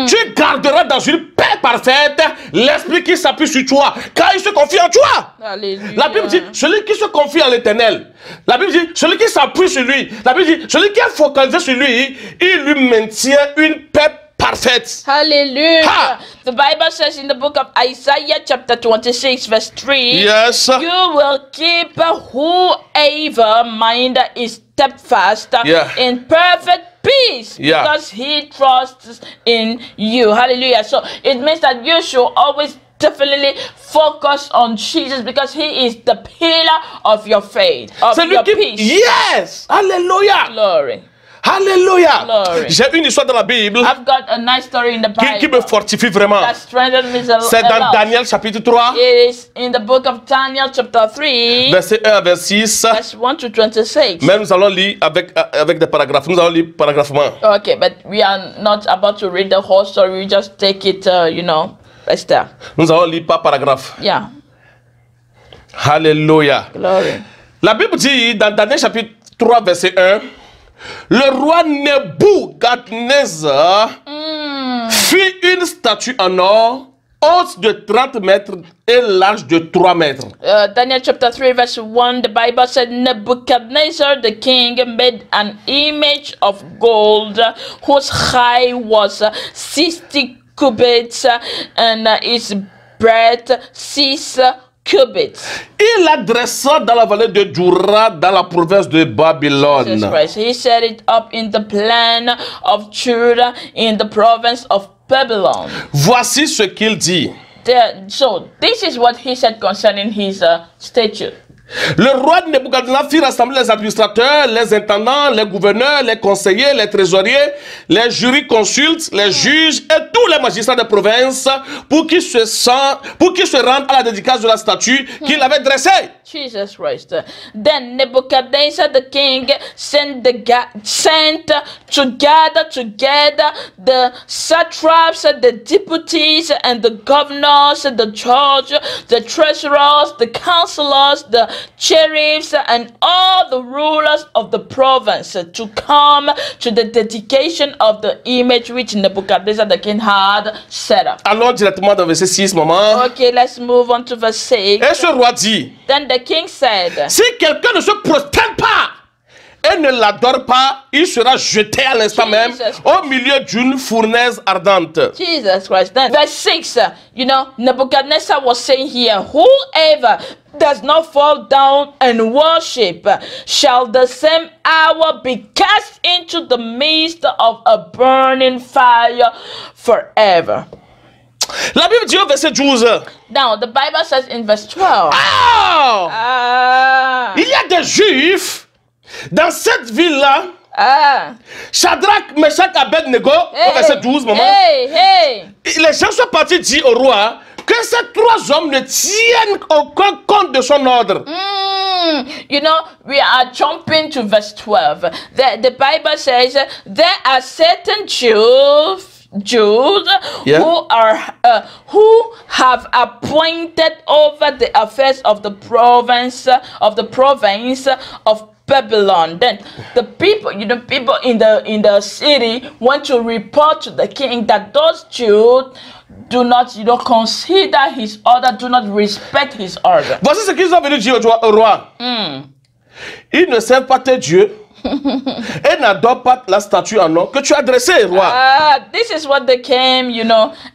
tu garderas dans une paix parfaite l'esprit qui s'appuie sur toi, car il se confie en toi. Hallelujah. La Bible dit, celui qui se confie en l'Éternel. La Bible dit, celui qui s'appuie sur lui. La Bible dit, celui qui est focalisé sur lui, il lui maintient une paix parfaite. Hallelujah. Ha! The Bible says in the book of Isaiah chapter 26 verse 3, Yes. you will keep whoever mind is steadfast Yeah. in perfect peace Yeah. because he trusts in you. Hallelujah. So it means that you should always definitely focus on Jesus because he is the pillar of your faith, of C'est lui your qui... peace. Yes. Alléluia. Glory. Alléluia. Glory. J'ai une histoire dans la Bible I've got a nice story in the qui me Bible fortifie vraiment. that strengthened me a C'est dans lot. Daniel chapitre 3, It is in the book of Daniel chapter 3, verset 1 à verset 6. verse 1 to 26. Mais nous allons lire avec des paragraphes. Nous allons lire paragraphement. Okay, but we are not about to read the whole story. We just take it, you know, right there. Nous allons lire par paragraphe. Yeah, Alléluia. glory. La Bible dit dans Daniel chapitre 3, verset 1, le roi Nebuchadnezzar fit une statue en or, haute de 30 mètres et large de 3 mètres. Daniel chapter 3, verse 1, the Bible said, Nebuchadnezzar the king made an image of gold whose height was 60 cubits and its breadth 6 cubits. Il la dressa dans la vallée de Dura, dans la province de Jesus Babylone. Christ. He set it up in the plain of Judah in the province of Babylon. Voici ce qu'il dit. So this is what he said concerning his statue. Le roi Nebuchadnezzar fit rassembler les administrateurs, les intendants, les gouverneurs, les conseillers, les trésoriers, les jurisconsultes, les juges et tous les magistrats de province pour qu'ils se rendent à la dédicace de la statue qu'il avait dressée. Jesus Christ. Then Nebuchadnezzar the king sent to gather together the satraps, the deputies, and the governors, the judges, the treasurers, the counselors, the sheriffs and all the rulers of the province to come to the dedication of the image which Nebuchadnezzar the king had set up. Allons directement dans verset 6, maman. Okay, let's move on to verse 6. Et ce roi dit, Then the king said, si quelqu'un ne se prosterne pas et ne l'adore pas, il sera jeté à l'instant même au milieu d'une fournaise ardente. Jesus Christ. Then verse 6, Nebuchadnezzar was saying here, whoever does not fall down and worship shall the same hour be cast into the midst of a burning fire forever. La Bible dit au verset 12. Now, the Bible says in verse 12. Il y a des Juifs dans cette ville-là. Shadrach, Meshach, Abednego, au verset 12, maman. Les gens sont partis dire au roi que ces trois hommes ne tiennent aucun compte de son ordre. We are jumping to verse 12. The Bible says there are certain Jews who have appointed over the affairs of the province of Babylon. Then the people, people in the city want to report to the king that those Jews do not, consider his order, do not respect his order. Voici ce qu'ils ont venu dire au roi. Ils ne servent pas tes dieux. Et n'adore pas la statue en or que tu as dressée, roi. This is what they came,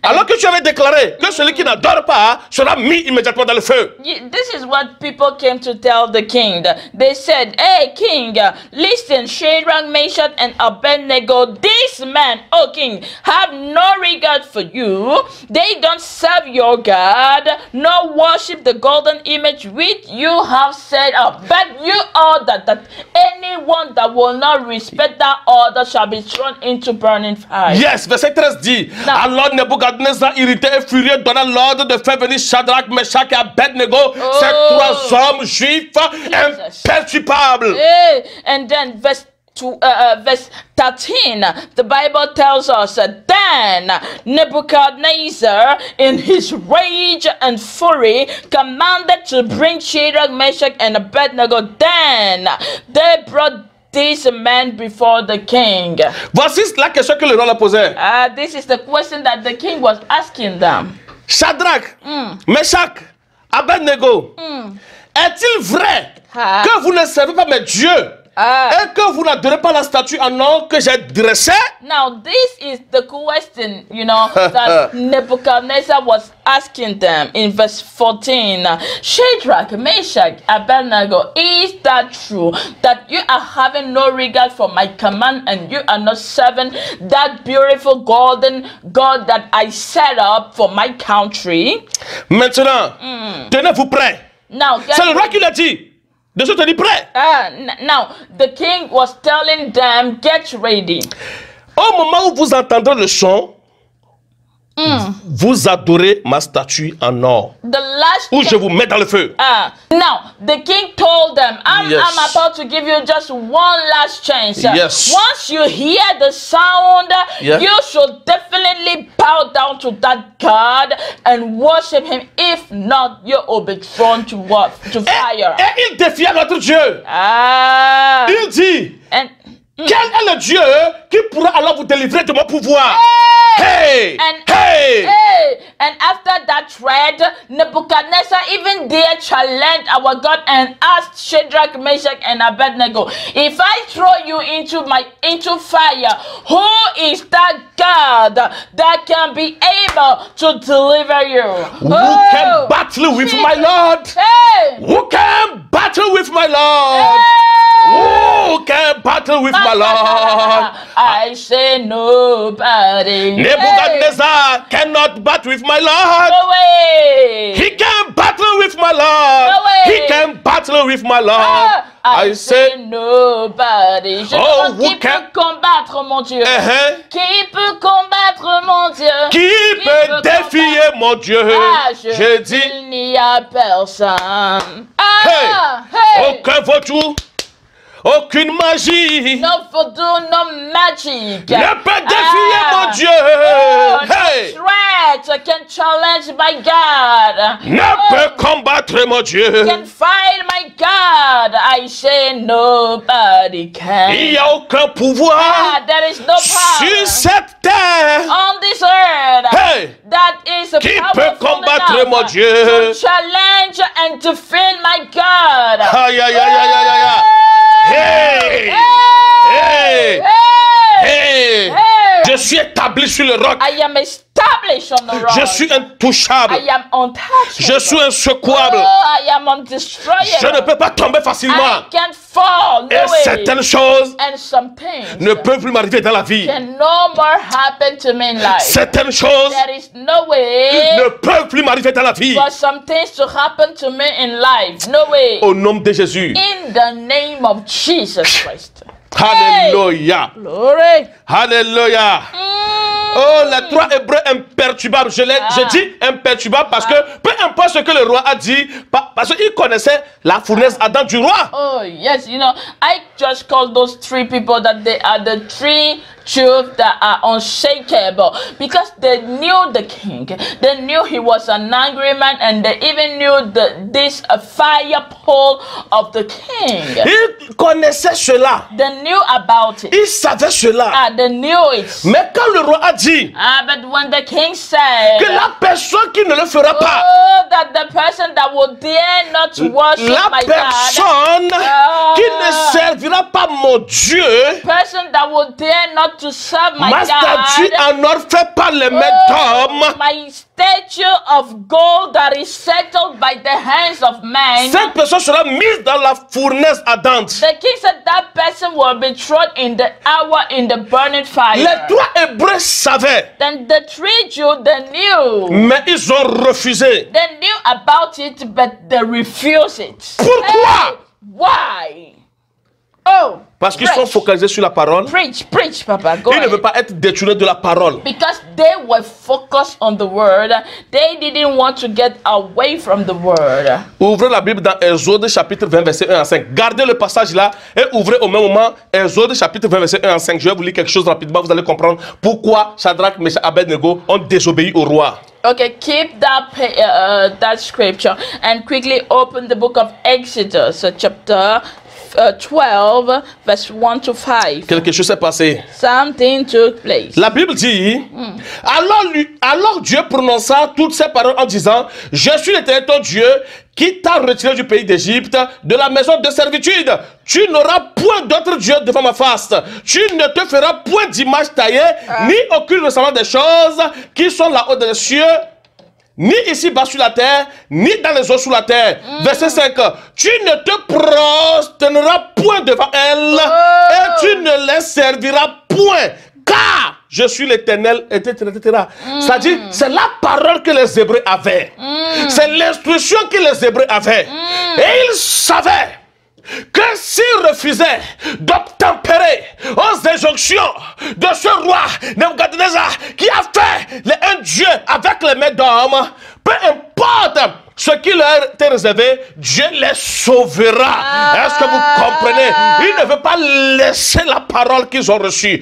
Alors que tu avais déclaré que celui qui n'adore pas sera mis immédiatement dans le feu. This is what people came to tell the king. They said, hey, king, listen, Shadrach, Meshach, and Abednego, these men, oh, king, have no regard for you. They don't serve your God, nor worship the golden image which you have set up. But you order that anyone that will not respect that order shall be thrown into burning fire. Yes, verset 13 dit, alors Nebuchadnezzar, irrité et furieux, donna l'ordre de faire venir Shadrach, Meshach et Abednego, ces trois hommes juifs imperturbables. And then verse 13, the Bible tells us, then Nebuchadnezzar, in his rage and fury, commanded to bring Shadrach, Meshach, and Abednego. Then they brought these men before the king. Voici la question que le roi a posée. This is the question that the king was asking them. Shadrach, Meshach, Abednego, est-il vrai que vous ne servez pas mes dieux et que vous n'adorez pas la statue en or que j'ai dressée? Now this is the question, that Nebuchadnezzar was asking them in verse 14. Shadrach, Meshach, Abednego, is that true that you are having no regard for my command and you are not serving that beautiful golden God that I set up for my country? Maintenant, tenez-vous prêts. Now, c'est le roi qui l'a dit. De se tenir prêt. Now, the king was telling them, get ready. Au moment où vous entendrez le son, vous adorez ma statue en or. Ou je vous mets dans le feu. Now, the king told them, I'm about to give you just one last chance. Yes. Once you hear the sound, you should definitely bow down to that God and worship him. If not, you will be thrown to what? To fire. Et il défia notre Dieu. Il dit, quel est le Dieu qui pourra alors vous délivrer de mon pouvoir? And after that threat, Nebuchadnezzar even dare challenge our God and asked Shadrach, Meshach, and Abednego, if I throw you into fire, who is that God that can be able to deliver you? Who can battle with my Lord? Who can battle with my Lord? Who can battle with my Lord? I say nobody. Nebuchadnezzar cannot battle with my Lord. No way. He can battle with my Lord. No way. He can battle with my Lord. I say nobody. Je demande qui can peut combattre mon Dieu? Qui peut combattre mon Dieu? Qui peut défier mon Dieu? Je dis, il n'y a personne. aucun vautour, aucune magie no voodoo, no magic. ne peut défier mon Dieu. No Hey! threat can challenge my God. Ne peut combattre mon Dieu. Can fight my God. I say nobody can. Il n'y a aucun pouvoir There is no sur power cette terre. on this earth Hey! that is Qui powerful peut combattre enough mon Dieu? to challenge and defend my God. Aïe, aïe, aïe, aïe, aïe, aïe. Hey! Hey! Hey! Hey! Hey! Je suis établi sur le roc. I am established on the rock. Je suis intouchable. I am untouchable. Je suis insecouable. I am undestroyable. Je ne peux pas tomber facilement. I can't fall. Et No way. certaines choses And some things ne peuvent plus m'arriver dans la vie. can no more happen to me in life. Certaines choses There is no way ne peuvent plus m'arriver dans la vie. for some things to happen to me in life. No way. Au nom de Jésus. In the name of Jesus Christ. Alléluia. Glory. Alléluia. Oh, les trois Hébreux imperturbables. Je dis imperturbables parce que peu importe ce que le roi a dit, parce qu'il connaissait la fournaise Adam du roi. Oh, yes, you know, I just call those three people that they are the three truths that are unshakable because they knew the king, they knew he was an angry man, and they even knew this fire pole of the king. Ils connaissaient cela. They knew about it. Ils savaient cela. They knew it. Mais quand le roi a dit But when the king said, que la personne qui ne le fera pas, oh, that the person that will dare not to worship la my personne God, qui ne servira pas mon Dieu, person that will dare not to serve my ma statue God, en or fait par les mains d'hommes, my statue of gold that is settled by the hands of man. cette personne sera mise dans la fournaise ardente. The king said that person will be thrown in the hour in the burning fire. Les trois Hébreux savaient, Then the three Jews, they knew. mais ils ont refusé. They knew about it, but they refused it. Pourquoi? Why? Oh, Parce qu'ils sont focalisés sur la parole. preach, Papa. Go Ils ne ahead. veulent pas être détournés de la parole. Because they were focused on the word, they didn't want to get away from the word. Ouvrez la Bible dans Exode chapitre 20 verset 1 à 5. Gardez le passage là et ouvrez au même moment Exode chapitre 20 verset 1 à 5. Je vais vous lire quelque chose rapidement, vous allez comprendre pourquoi Shadrach, Meshach et Abednego ont désobéi au roi. Okay, keep that scripture and quickly open the book of Exodus, chapter 12, verse 1 to 5. Quelque chose s'est passé. Something took place. La Bible dit, alors Dieu prononça toutes ces paroles en disant, je suis l'Éternel ton Dieu qui t'a retiré du pays d'Égypte, de la maison de servitude. Tu n'auras point d'autre Dieu devant ma face. Tu ne te feras point d'image taillée, ni aucune ressemblance des choses qui sont là-haut dans les cieux, ni ici-bas sur la terre, ni dans les eaux sous la terre. Verset 5. Tu ne te prosterneras point devant elle, et tu ne les serviras point, car je suis l'Éternel, etc. C'est-à-dire, c'est la parole que les Hébreux avaient. C'est l'instruction que les Hébreux avaient. Et ils savaient que s'ils refusaient d'obtempérer aux injonctions de ce roi Nebuchadnezzar qui a fait un Dieu avec les mains d'hommes, peu importe ce qui leur était réservé, Dieu les sauvera. Est-ce que vous comprenez? Ils ne veulent pas laisser la parole qu'ils ont reçue.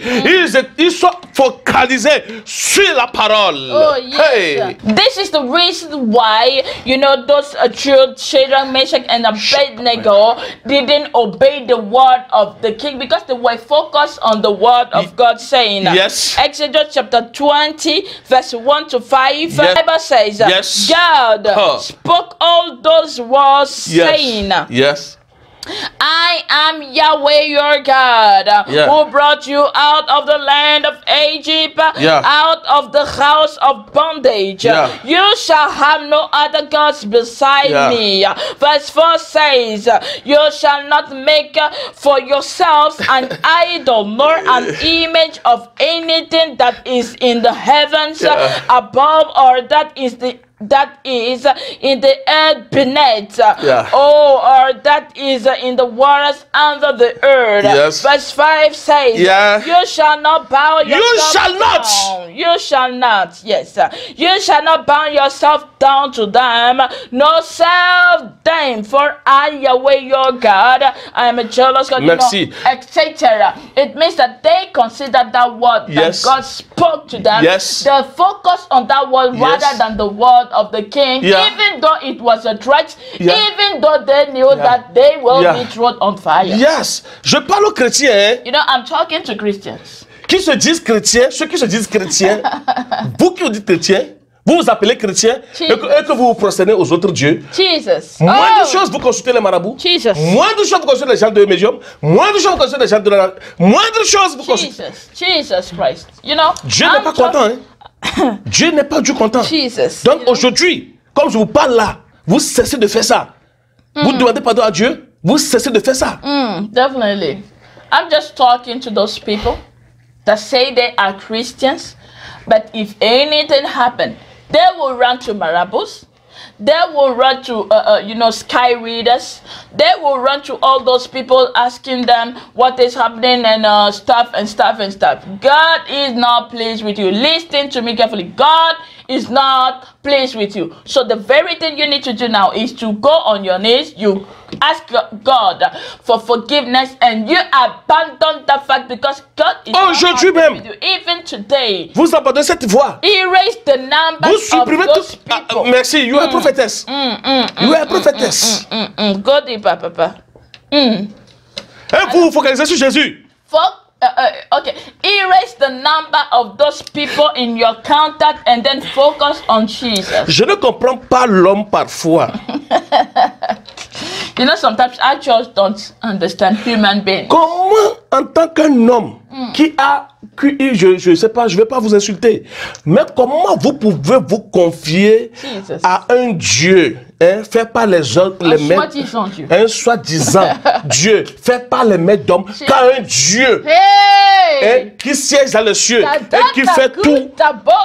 Ils sont focalisés sur la parole. Oh, yes. Hey. This is the reason why, you know, those Shadrach, Meshach, and Abednego didn't obey the word of the king because they were focused on the word of God saying, Yes. Exodus chapter 20, verse 1 to 5, Yes. the Bible says, Yes. God spoke all those words saying, Yes. I am Yahweh your God, who brought you out of the land of Egypt, out of the house of bondage. You shall have no other gods beside me. Verse 4 says, you shall not make for yourselves an idol, nor an image of anything that is in the heavens above, or that is that is in the earth beneath, Yeah. or that is in the waters under the earth. Yes. Verse 5 says, Yeah. you shall not bow yourself shall not. down. You shall not, yes. You shall not bow yourself down to them, nor serve them, for I, Yahweh your God, I am a jealous God, Merci. etc. It means that they consider that word Yes. that God spoke to them. Yes. They focus on that word Yes. rather than the word of the king, Yeah. even though it was a threat, Yeah. even though they knew Yeah. that they will Yeah. be thrown on fire. Yes. Je parle aux chrétiens, hein, You know, I'm talking to Christians. qui se disent chrétiens, ceux qui se disent chrétiens, vous qui vous dites chrétiens, vous vous appelez chrétiens, et que vous vous prosternez aux autres dieux. Jesus. Moins de choses, vous consultez les marabouts. Jesus. Moins de choses, vous consultez les gens de médium. Moins de choses, vous consultez les gens de la... Moins de choses, vous consultez... Jesus Christ. You know, Dieu n'est pas content, hein. Dieu n'est pas Dieu content. Jesus. Donc aujourd'hui, comme je vous parle là, vous cessez de faire ça. Vous demandez pardon à Dieu, vous cessez de faire ça. Definitely. I'm just talking to those people that say they are Christians, but if anything happened, they will run to marabouts. They will run to, sky readers. They will run to all those people asking them what is happening and stuff. God is not pleased with you. Listen to me carefully. God is not pleased with you. So the very thing you need to do now is to go on your knees. You ask God for forgiveness and you abandon the fact because God is not Aujourd'hui happy même. with you. Even today, Vous abandonnez cette voix. erase the number Vous of supprimez those tout. Ah, people. merci, you are a prophetess. You are a prophetess. Go deeper, Papa. Et vous vous focalisez sur Jésus. Okay, erase the number of those people in your contact and then focus on Jesus. Je ne comprends pas l'homme parfois. You know, sometimes I just don't understand human beings. Comment, en tant qu'un homme qui a, je sais pas, je vais pas vous insulter, mais comment vous pouvez vous confier Jesus. à un Dieu, hein, fait par les autres, les mains, Soi-disant Dieu. un soi-disant Dieu, fait par les mains d'hommes, qu'à un Dieu, hein, Hey! qui siège dans les cieux et qui fait tout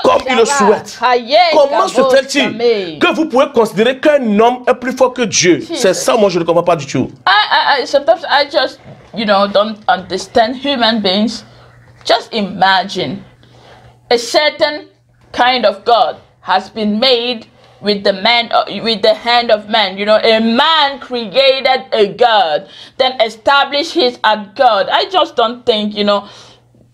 comme il le souhaite. Comment se fait-il que vous pouvez considérer qu'un homme est plus fort que Dieu? C'est ça, moi, je ne comprends pas du tout. Sometimes I just, don't understand human beings. Just imagine a certain kind of God has been made with the hand of man. You know, a man created a God, then established his as God. I just don't think,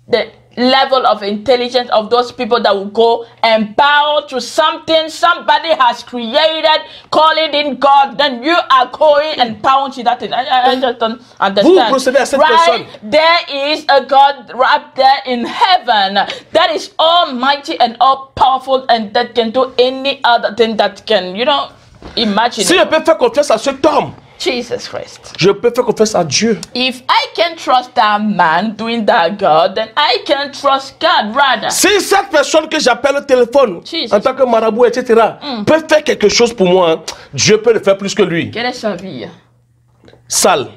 the level of intelligence of those people that will go and bow to something somebody has created, calling in God, then you are going and bowing to that thing. I just don't understand. Vous procédez à cette personne. There is a God right there in heaven that is almighty and all powerful and that can do any other thing that can, imagine. Si je peux faire confiance à cet homme, Jesus Christ. je peux faire confiance à Dieu. If I can trust that man doing that God, then I can trust God rather. Si cette personne que j'appelle au téléphone, Jesus. en tant que marabout, etc., peut faire quelque chose pour moi, hein, Dieu peut le faire plus que lui. Quelle est sa vie? Sale.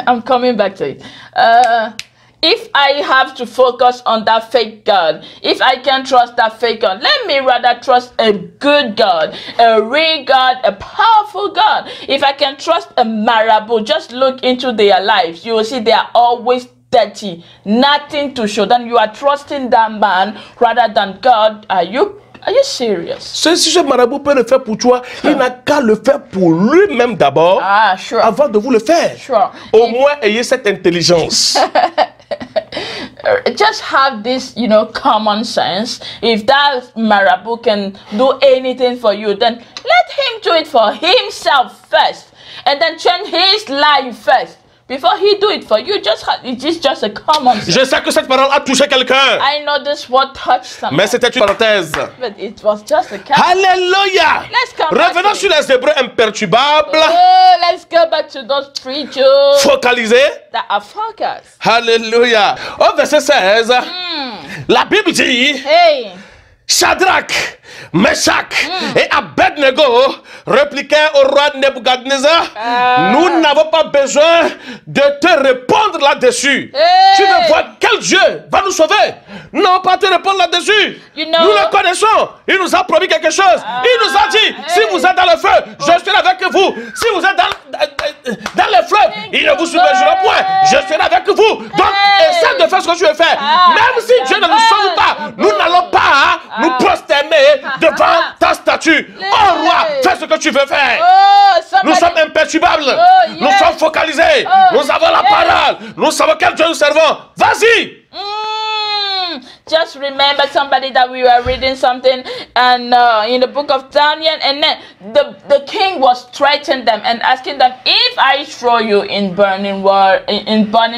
I'm coming back to it. If I have to focus on that fake God, if I can trust that fake God, let me rather trust a good God, a real God, a powerful God. If I can trust a marabout, just look into their lives. You will see they are always dirty, nothing to show. Then you are trusting that man rather than God. Are you serious? Si ce marabout peut le faire pour toi, il n'a qu'à le faire pour lui-même d'abord, Sure. avant de vous le faire. Sure. Au moins, ayez cette intelligence. Just have this, common sense. If that marabout can do anything for you, then let him do it for himself first, and then change his life first before he do it for you. It is just a common sense. Je sais que cette parole a touché quelqu'un, I know this word touched someone, mais c'était une parenthèse. but it was just a Alléluia. Let's come back Revenons to sur les Hébreux imperturbables, let's go back to those 3 Jews focalisés. that are focused. Alléluia. Au verset 16, la Bible dit, Hey, Shadrach, Meshach et Abednego répliquèrent au roi Nebuchadnezzar, nous n'avons pas besoin de te répondre là-dessus. Tu veux voir quel Dieu va nous sauver? Non, pas te répondre là-dessus. Nous le connaissons. Il nous a promis quelque chose. Il nous a dit, si vous êtes dans le feu, je serai avec vous. Si vous êtes dans les fleuves, il ne vous submergera point. Je serai avec vous. Donc, essaie de faire ce que tu veux faire. Même si Dieu ne nous sauve pas, nous n'allons pas nous prosterner devant ta statue. Oh roi, fais ce que tu veux faire. Nous sommes imperturbables. Nous sommes focalisés. Nous avons la parole. Nous savons quel Dieu nous servons. Vas-y. Just remember somebody that we were reading something and in the book of Daniel, and then the king was threatening them and asking them, if I throw you in burning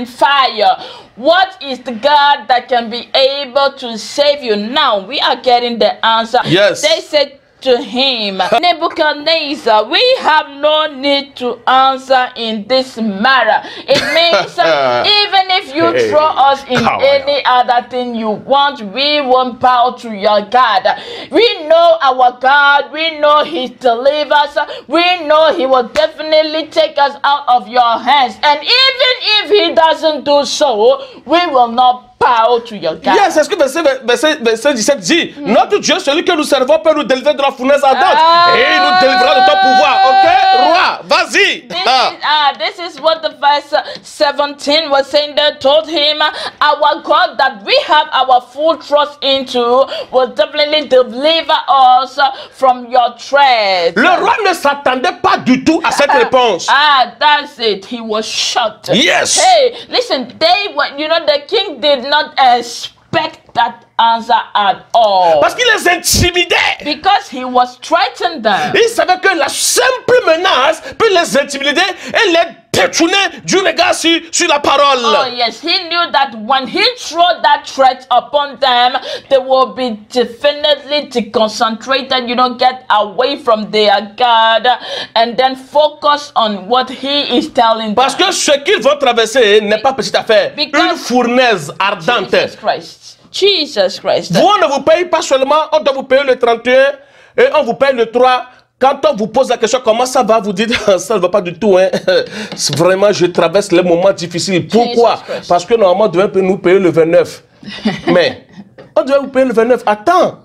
fire, what is the God that can be able to save you? Now we are getting the answer. Yes. They said to him, Nebuchadnezzar, we have no need to answer in this matter. It means even if you throw us in any other thing you want, we won't bow to your God. We know our God. We know He delivers. We know He will definitely take us out of your hands. And even if He doesn't do so, we will not bow to your God. Yes, c'est ce que verset 17 dit. Notre Dieu, celui que nous servons, peut nous délivrer de la fournaise ardente. Et il nous délivrera de ton pouvoir. Ok, roi, vas-y. This is what the verse 17 was saying. They told him, our God that we have our full trust into will definitely deliver us from your threats. Le roi ne s'attendait pas du tout à cette réponse. That's it. He was shocked. Yes. Hey, listen, they were, the king did not expect that answer at all. Parce qu'il les intimidait. Because he was threatening them. Il savait que la simple menace peut les intimider et les détourner du regard sur la parole. Oh yes, he knew that when he threw that threat upon them, they will be definitely deconcentrated, get away from their God and then focus on what he is telling them. Parce que ce qu'ils vont traverser n'est pas petite affaire. Une fournaise ardente. Jesus Christ. Vous, on ne vous paye pas seulement, on doit vous payer le 31 et on vous paye le 3. Quand on vous pose la question, comment ça va, vous dites, ça ne va pas du tout. Hein. Vraiment, je traverse les moments difficiles. Pourquoi? Parce que normalement, on devait nous payer le 29. Mais, on devait vous payer le 29. Attends.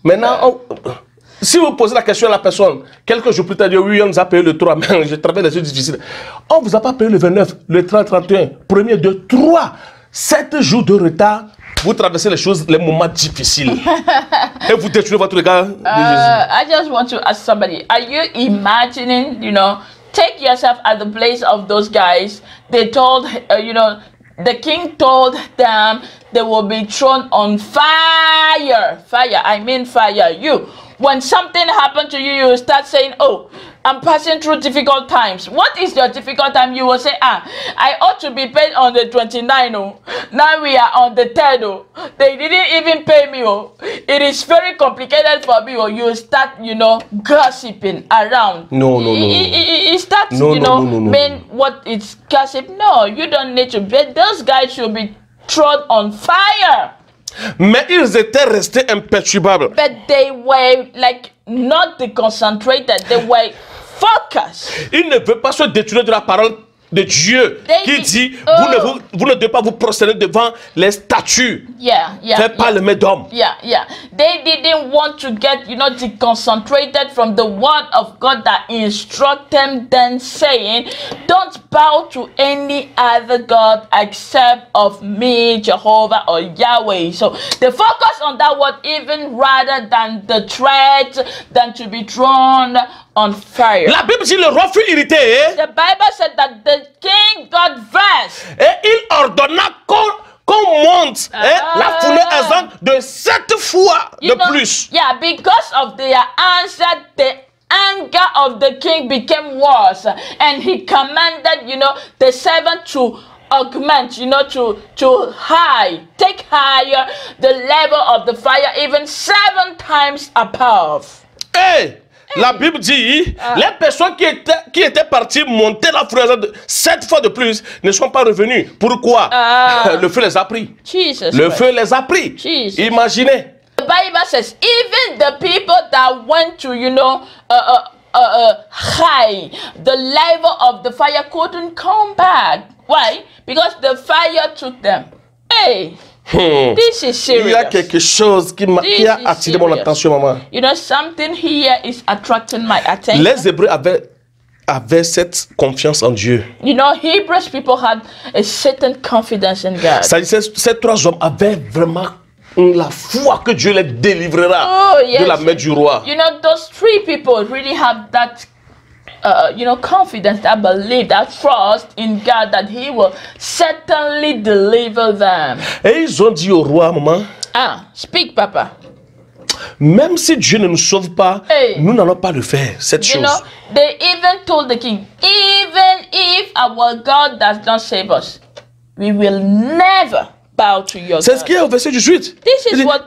Maintenant, si vous posez la question à la personne, quelques jours plus tard, oui, on nous a payé le 3, mais je traverse les choses difficiles. On ne vous a pas payé le 29, le 30, 31, premier, 2, 3, 7 jours de retard. Vous traversez les choses, les moments difficiles. Et vous détruisez votre regard. I just want to ask somebody, are you imagining, take yourself at the place of those guys. They told, the king told them they will be thrown on fire. Fire, I mean fire. When something happened to you, you start saying, oh, I'm passing through difficult times. What is your difficult time? You will say, I ought to be paid on the 29th. Oh. Now we are on the 3rd. Oh. They didn't even pay me. Oh. It is very complicated for me. Oh. You start, gossiping around. No. It starts, mean what is gossip. No, you don't need to. Those guys should be thrown on fire. Mais ils étaient restés imperturbables. But they were not concentrated. They were focused. Ils ne veulent pas se détourner de la parole de Dieu qui dit vous ne devez pas vous prosterner devant les statues. Faites pas le maître d'homme. They didn't want to get deconcentrated from the word of God that instruct them, then saying, don't bow to any other God except of me, Jehovah or Yahweh. So they focus on that word even rather than the threat, than to be thrown on fire. La Bible dit le roi fut irrité. The Bible said that the king got vexed. Et il ordonna qu'on monte la fournaise ardente de 7 fois de plus. Yeah, because of their answer, the anger of the king became worse, and he commanded, the servant to augment, to take higher the level of the fire, even 7 times above. Hey! La Bible dit, les personnes qui étaient parties monter la fournaise 7 fois de plus ne sont pas revenues. Pourquoi? Le feu les a pris. Le feu les a pris. Imaginez. The Bible says, even the people went to, high, the level of the fire couldn't come back. Why? Because the fire took them. Hey, this is serious. Il y a quelque chose qui a attiré mon attention, maman. You know, something here is attracting my attention. Les Hébreux avaient cette confiance en Dieu. You know, Hebrews people had a certain confidence in God. Ces trois hommes avaient vraiment la foi que Dieu les délivrera de la main du roi. You know, those three people really have that, confidence, that belief, that trust in God that He will certainly deliver them. Et ils ont dit au roi, maman. Speak, Papa. Même si Dieu ne nous sauve pas, nous n'allons pas le faire, cette chose. You know, they even told the king, even if our God does not save us, we will never bow to your God. C'est ce qui est au verset 18.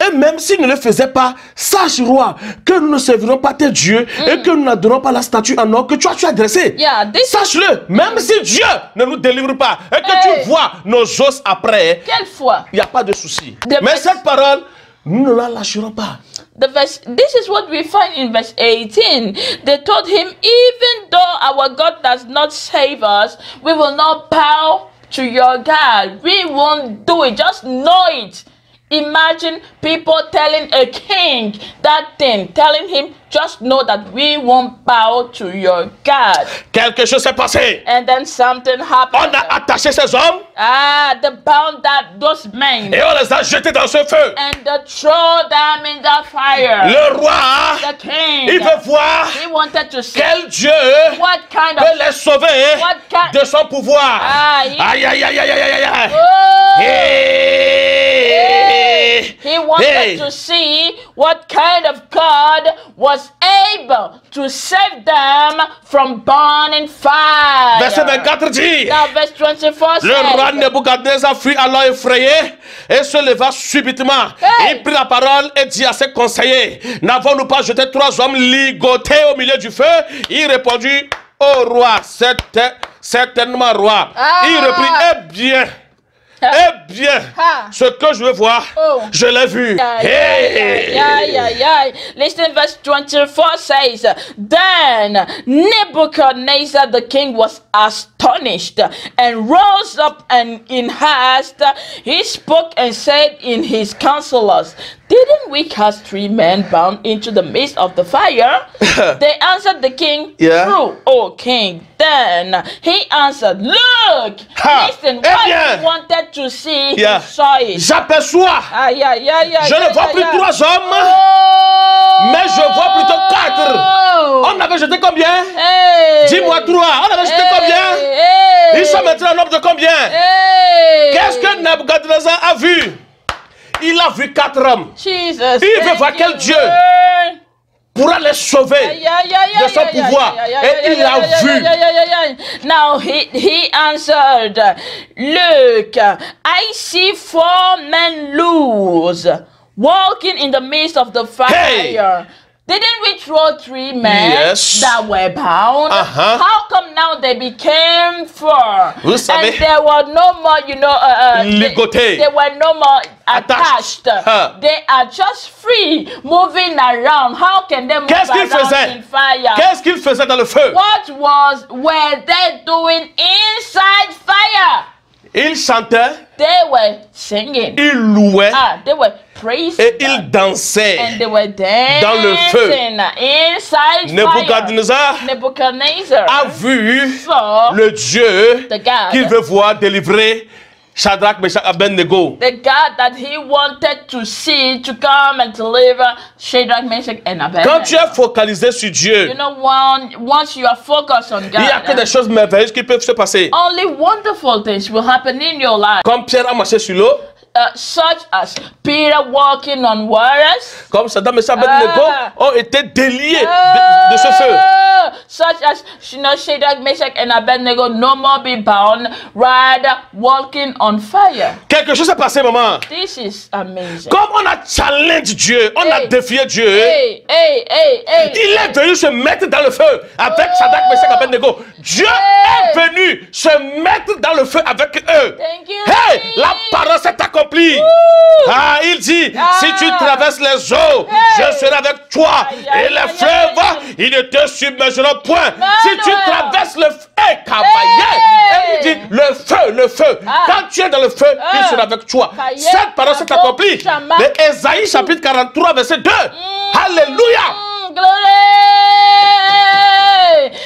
Et même s'il ne le faisait pas, sache, roi, que nous ne servirons pas tes dieux et que nous n'adorons pas la statue en or que tu as dressée. Sache-le, même si Dieu ne nous délivre pas et que tu vois nos os après, il n'y a pas de souci. Mais cette parole, nous ne la lâcherons pas. This is what we find in verse 18. They told him, even though our God does not save us, we will not bow to your God. We won't do it. Just know it. Imagine people telling a king that thing, telling him, just know that we won't bow to your God. Quelque chose s'est passé. And then something happened. On a attaché ces hommes. They bound those men. Et on les a jetés dans ce feu. And they throw them in the fire. Le roi, the king, il veut voir he wanted to see quel Dieu what kind peut les sauver de son pouvoir. Aïe, aïe, aïe, aïe, aïe, aïe, aïe. He wanted to see what kind of God was able to save them from burning fire. Verset 24 dit, now verse 24 le roi Nebuchadnezzar fut alors effrayé et se leva subitement. Il prit la parole et dit à ses conseillers, n'avons-nous pas jeté trois hommes ligotés au milieu du feu? Il répondit, au roi, certainement roi. Il reprit, eh bien, ce que je veux voir, je l'ai vu. Listen, verse 24 says, then Nebuchadnezzar the king was astonished and rose up, and in haste he spoke and said in his counselors, didn't we cast three men bound into the midst of the fire? They answered the king, true, O king. Then he answered, look, listen, what you wanted to see, he saw it. J'aperçois, je ne vois plus trois hommes, mais je vois plutôt quatre. On avait jeté combien? Dis-moi trois. On avait jeté combien? Ils sont maintenant un nombre de combien? Qu'est-ce que Nebuchadnezzar a vu? Il a vu quatre hommes. Il veut voir quel Dieu pourra les sauver de son pouvoir. Et il a vu. Now he answered, look, I see four men loose, walking in the midst of the fire. Didn't we throw three men that were bound? How come now they became four? And there were no more, they were no more attached. They are just free, moving around. How can they move around in fire? Qu'est-ce qu'ils faisaient dans le feu? What were they doing inside fire? Ils chantaient. They were singing. Ils louaient. They were praising. Et ils dansaient. And they were dancing dans le feu. Inside Nebuchadnezzar a vu le Dieu qu'il veut voir délivrer Shadrach, Meshach, Abednego. The God that he wanted to see to come and deliver Shadrach, Meshach, and Abednego. Quand tu es focalisé sur Dieu, you know, once you are focused on God, il n'y a que des choses merveilleuses qui peuvent se passer. Only wonderful things will happen in your life. Comme Pierre a marché sur l'eau, such as Peter walking on waters. Comme Shadrach, Meshach, Abednego ont été déliés de ce feu. such as Shadrach, Meshach, and Abednego, no more be bound, rather walking on fire. Quelque chose s'est passé, maman. This is amazing. Comme on a challenge Dieu, on a défié Dieu. Il est venu se mettre dans le feu avec Shadrach, Meshach, Abednego. Dieu est venu se mettre dans le feu avec eux. Hey, la parole s'est accomplie. Ah, il dit, si tu traverses les eaux, je serai avec toi. Et les fleuves, ils ne te submergeront point. Si tu traverses le feu, il dit, le feu. Quand tu es dans le feu, il sera avec toi. Cette parole s'est accomplie. Mais Ésaïe chapitre 43, verset 2. Alléluia.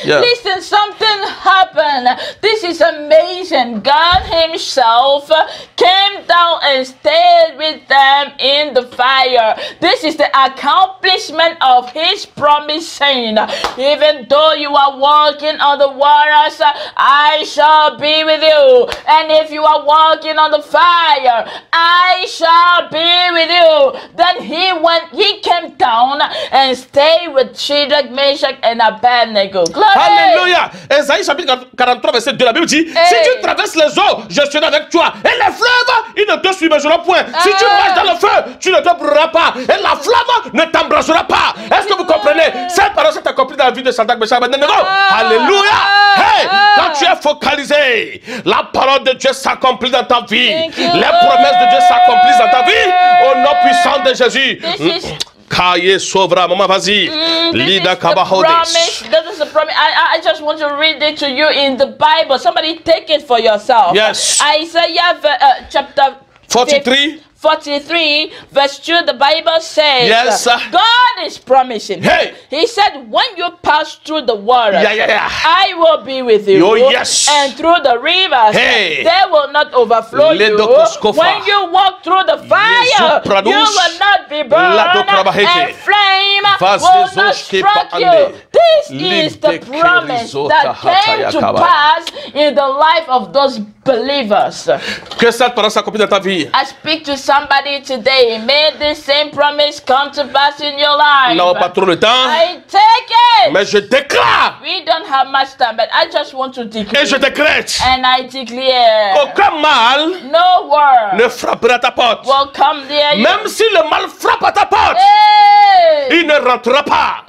Yeah. Listen, something happened. This is amazing. God himself came down and stayed with them in the fire. This is the accomplishment of his promise, saying, even though you are walking on the waters, I shall be with you. And if you are walking on the fire, I shall be with you. Then he came down and stayed with Shadrach, Meshach, and Abednego. Alléluia. Ésaïe chapitre 43 verset 2, la Bible dit, si tu traverses les eaux, je serai avec toi. Et les fleuves, ils ne te submergeront point. Si tu marches dans le feu, tu ne te brûleras pas. Et la flamme ne t'embrasera pas. Est-ce que vous comprenez? Cette parole s'est accomplie dans la vie de Shadrach, Meshach, Abednego. Alléluia. Hey, quand tu es focalisé, la parole de Dieu s'accomplit dans ta vie. Les promesses de Dieu s'accomplissent dans ta vie. Au nom puissant de Jésus. Kaye Sovra, maman, vas-y. Lida Kabahodes. This is a promise. I just want to read it to you in the Bible. Somebody take it for yourself. Yes. Isaiah chapter 43 verse 2, the Bible says, yes, God is promising. Hey. He said, when you pass through the water, yeah. I will be with you. Oh, yes. And through the rivers, hey, they will not overflow you. When you walk through the fire, you will not be burned, and flame will not strike you. This is the promise that came to pass in the life of those believers. Que cette parole s'accomplisse dans ta vie. I speak to somebody today. May this same promise come to pass in your life. Non, pas trop le temps. I take it. Mais je déclare. We don't have much time, but I just want to declare. Et je décrète. And I declare. Aucun mal no word ne frappera ta porte. Will come near you. Même si le mal frappe à ta porte, il ne rentrera pas.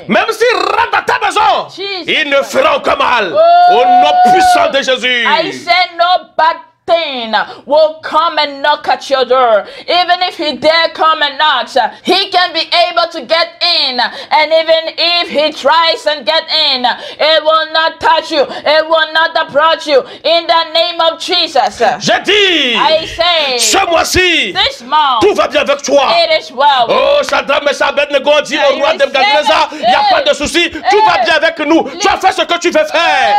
Même s'il rentre à ta maison, il ne fera aucun mal. Au nom puissant de Jésus. I say no bad thing will come and knock at your door. Even if he dare come and knocks, he can be able to get in. And even if he tries and get in, it will not touch you. It will not approach you. In the name of Jesus. J'ai dit, I say, ce mois-ci, this month, tout va bien avec toi. It is well. Oh, Shadrach, Meshach, Abednego dit au roi de Nebukadnezar, il n'y a pas de souci, tout va bien avec nous. Tu as fait ce que tu veux faire.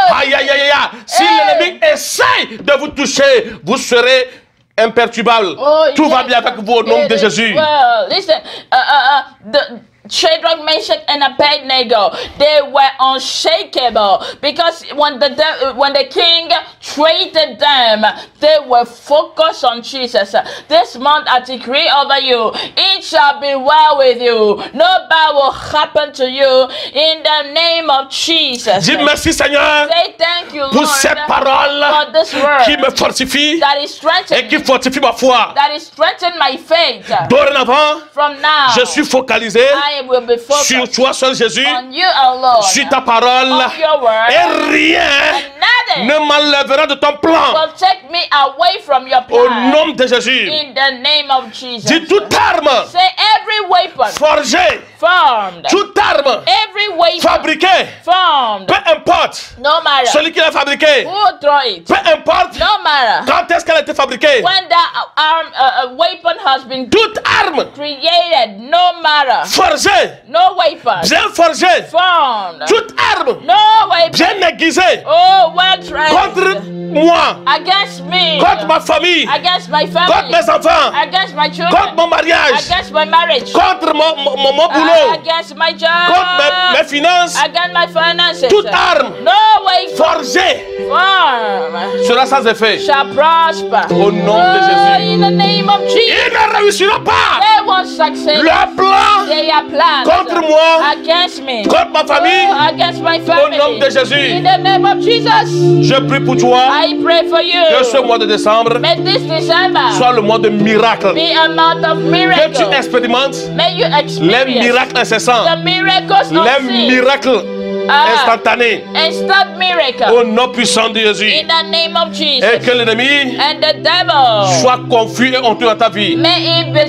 Aïe, aïe, aïe, aïe. Si l'ennemi essaye de vous toucher, vous serez imperturbable. Tout va bien avec vous au nom de Jésus. Well, listen, Shadrach, Meshach, and Abednego, they were unshakable because when the king treated them, they were focused on Jesus. This month I decree over you, it shall be well with you. No bad will happen to you in the name of Jesus. Dis merci Seigneur. Say thank you, Lord, pour cette parole for this word qui me fortifie that is et qui fortifie ma foi. That is strengthen my faith. Dorénavant, from now, je suis focalisé will be sur toi seul Jésus, on you alone, sur ta parole, your word, et rien ne m'enlèvera de ton plan. Will take me away from your plan. Au nom de Jésus. In the name of Jesus. Dis toute arme say every weapon forgée, formed, toute arme every weapon fabriquée, formed, peu importe, no matter, celui qui l'a fabriqué, who throw it, peu importe, no matter, quand est-ce qu'elle a été fabriquée, when that weapon has been toute arme created, no matter, forgée, no weapon, bien forgée, formed, toute arme, no weapon, bien aiguisée, well trained, contre moi, against me, contre ma famille, against my family, contre mes enfants, against my children, contre mon mariage, against my marriage, contre mon boulot, against my job, contre mes finances, against my finances. Toute arme forgée sera sans effet. Shall prosper. Au nom de Jésus. In the name of Jesus. Il ne réussira pas. won't succeed. Leur plan They are plans contre moi, against me. contre ma famille, Against my au family. nom de Jésus. In the name of Jesus. Je prie pour toi I pray for que ce you. mois de décembre May this December soit le mois de miracles. be a month of Que tu miracles. expérimentes May you les experience miracles incessants, the miracles les unseen. miracles instantanés. Instant miracle. Au nom puissant de Jésus. In the name of Et Jesus. que l'ennemi And the devil, soit confus et honteux dans ta vie. may it be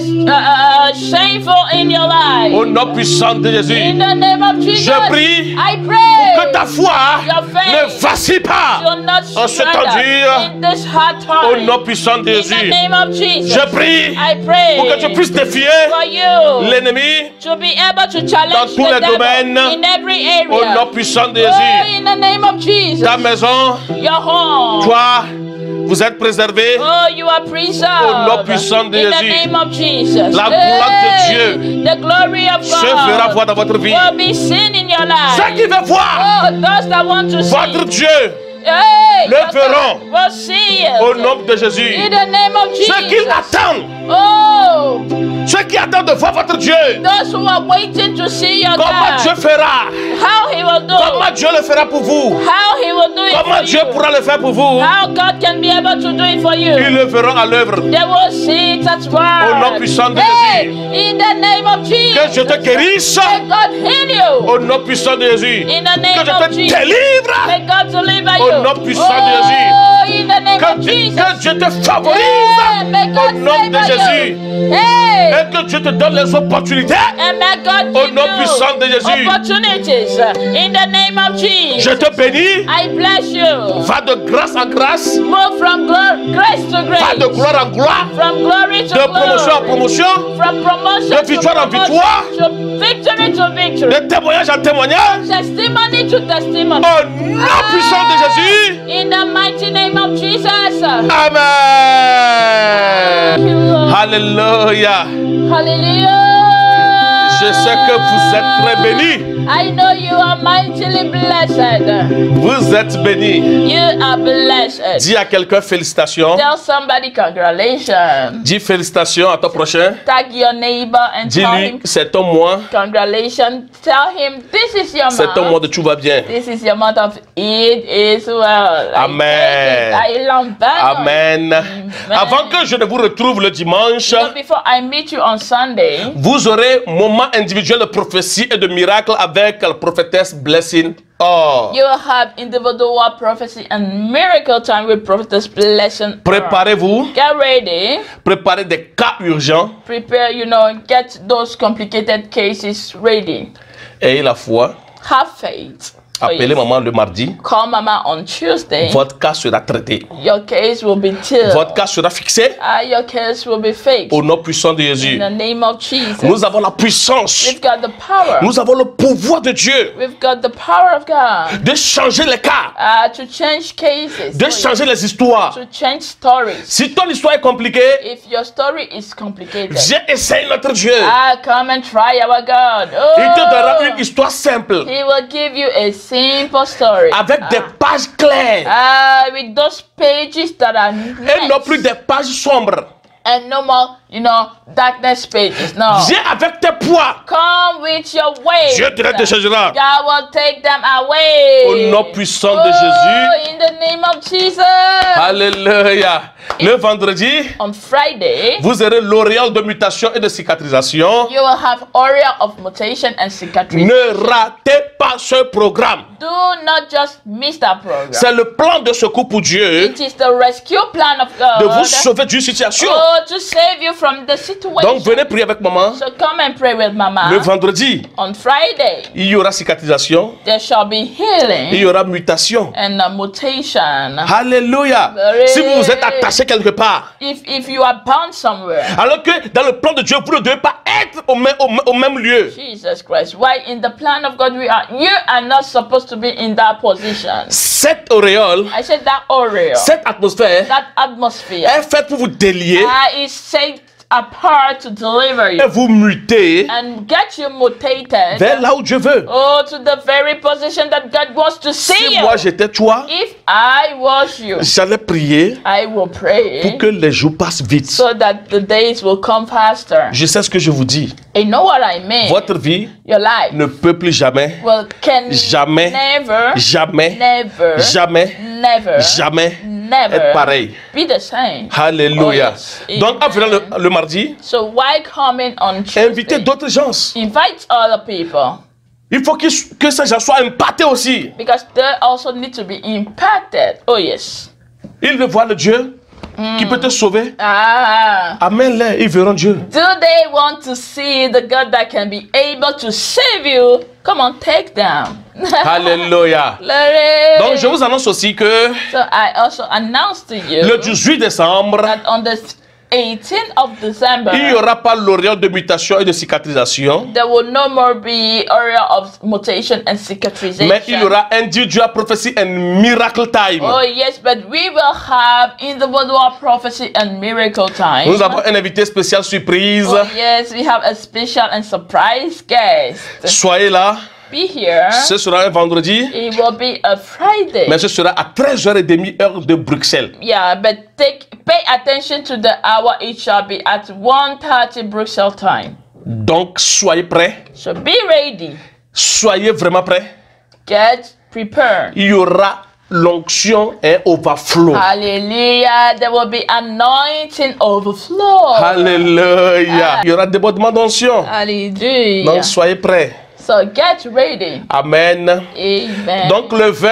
shameful in your life. Au nom puissant de Jésus. In the name of Jesus. Je prie I que ta pray. foi Your faith ne vacille pas. You'll not En ce temps struggle dur, in this hard Au time. nom puissant de In the Jésus. name of Jesus. Je prie I pray pour que tu puisses défier for you l'ennemi to be able to challenge dans tous les the devil domaines. in every au area. nom puissant de Oh, Jésus. in the name of Jesus. Ta maison, Your home. toi, vous êtes préservés. Oh, you are preserved. Au nom puissant de In the Jésus. name of Jesus. La gloire de Dieu The glory of se fera God voir dans votre vie. will be seen in your life. Ceux qui veulent voir Oh, those that want to votre see. Dieu Hey, le those that verront. will see it. au nom de Jésus. In the name of Ceux qui Jesus. attendent, Oh, ceux qui attendent de voir votre Dieu, those who are waiting to see your comment Dieu God. fera, How he will do comment it. Dieu le fera pour vous, How he will do it comment for Dieu you. pourra le faire pour vous, How God can be able to do it for you. ils le verront à l'œuvre. They will see it at work. Au nom puissant de Hey, Jésus. in the name of Jesus. Que je te guérisse May God heal you. au nom puissant de Jésus. In the Que name je of te Jesus. délivre, May God deliver Au you. nom puissant de Jésus. Oh, in the name of que Jesus. Dieu te Hey, favorise may God au nom de favor Jésus. you. Hey, Et que Dieu te donne les opportunités. and may God Au give nom puissant de you Jésus. opportunities. In the name of Jesus. Je te bénis. I bless you. Va de grâce en grâce. Move from grace to Va grace. de gloire en gloire. From glory to De promotion en glory. promotion. From promotion De victoire to en promotion. victoire. To victory to victory. De témoignage en témoignage. Testimony to testimony. Au nom puissant de Jésus. In the mighty name of Jesus. Amen. Thank you, Lord. Alléluia. Hallelujah. Je sais que vous êtes très bénis. I know you are mightily blessed. Vous êtes bénis. You are blessed. Dis à quelqu'un félicitations. Tell somebody congratulations. Dis félicitations à ton prochain. Tag your neighbor and tell Dis-lui, him c'est ton mois. congratulations. Tell him this is your C'est ton mois month. de tout va bien. This is your month of it is well. Amen. Amen. Avant que je ne vous retrouve le dimanche, So before I meet you on Sunday, vous aurez moment individuel de prophétie et de miracle avec la prophétesse Blessing. Oh. you will have individual prophecy and miracle time with prophetess blessing. Préparez-vous. Get ready. Préparez des cas urgents. Prepare, get those complicated cases ready. Ayez la foi. Have faith. Appelez maman le mardi. Call mama on Tuesday. Votre cas sera traité. Your case will be tilled. Votre cas sera fixé Your case will be fixed. au nom puissant de Jésus. In the name of Jesus. Nous avons la puissance. We've got the power. Nous avons le pouvoir de Dieu We've got the power of God de changer les cas, to change cases. de changer les histoires. To change stories. Si ton histoire est compliquée, If your story is complicated, viens essayer notre Dieu. come and try our God. Il te donnera Oh, une histoire simple, He will give you a simple story. avec des pages claires With those pages that are et non plus des pages sombres. and no more, darkness pages. No. Viens avec tes poids. Come with your weight. Dieu te déchargera. God will take them away. Au nom puissant de Jésus. In the name of Jesus. Alléluia. Le vendredi, On Friday, vous aurez l'auréole de mutation et de cicatrisation. you will have aureole of mutation and cicatrice. Ne ratez pas ce programme. Do not just miss that program. C'est le plan de secours pour Dieu It is the rescue plan of de God vous sauver d'une situation. to save you from the situation. Donc venez prier avec maman. So come and pray with Mama. Le vendredi, On Friday, il y aura cicatrisation, there shall be il healing y aura mutation. and mutation. Alléluia. Glory. Si vous vous êtes attaché quelque part, If you are bound somewhere, alors que dans le plan de Dieu, vous ne devez pas être au même lieu. Jesus Christ, why in the plan of God you are not supposed to be in that position. Cette auréole, I said that aureole, cette atmosphère that atmosphere est faite pour vous délier is set apart to deliver you et vous muter and get you mutated vers là où Dieu veut. to the very position that God wants to see Si you. moi j'étais toi, If I was you, j'allais prier prier I will pray pour que les jours passent vite. so that the days will come faster. Je sais ce que je vous dis. You know what I mean? Votre vie Your life ne peut plus jamais, can jamais, never, jamais, never, jamais, never, jamais never être pareil. be the same. Alléluia. Oh, yes. Donc, en venant le mardi, So why coming on Tuesday? invitez d'autres gens. Invite other people Il faut que ces gens soient impactés aussi. because they also need to be impacted. Oh yes. Ils veulent voir le Dieu qui peut te sauver. Ah. Amène-les, ils verront Dieu. Do they want to see the God that can be able to save you? Come on, take them. Alléluia. Glory. Donc, je vous annonce aussi que So I also announce to you le 18 décembre, that on the 18th of December, il n'y aura pas l'horaire de mutation et de cicatrisation, there will no more be area of mutation and cicatrization. mais il y aura individual prophecy and miracle time. Oh yes, but we will have individual prophecy and miracle time. Nous avons un invité spécial surprise. Oh yes, we have a special and surprise guest. Soyez là. Be here. Ce sera un vendredi, It will be a Friday. mais ce sera à 13h30 heure de Bruxelles. Yeah, but pay attention to the hour. It shall be at 1:30 Brussels time. Donc, soyez prêts. So be ready. Soyez vraiment prêts. Get prepared. Il y aura l'onction et overflow. Hallelujah. There will be anointing overflow. Alléluia. Il y aura débordement d'onction. Hallelujah. Donc, soyez prêts. So get ready. Amen. Amen. Donc, le 20,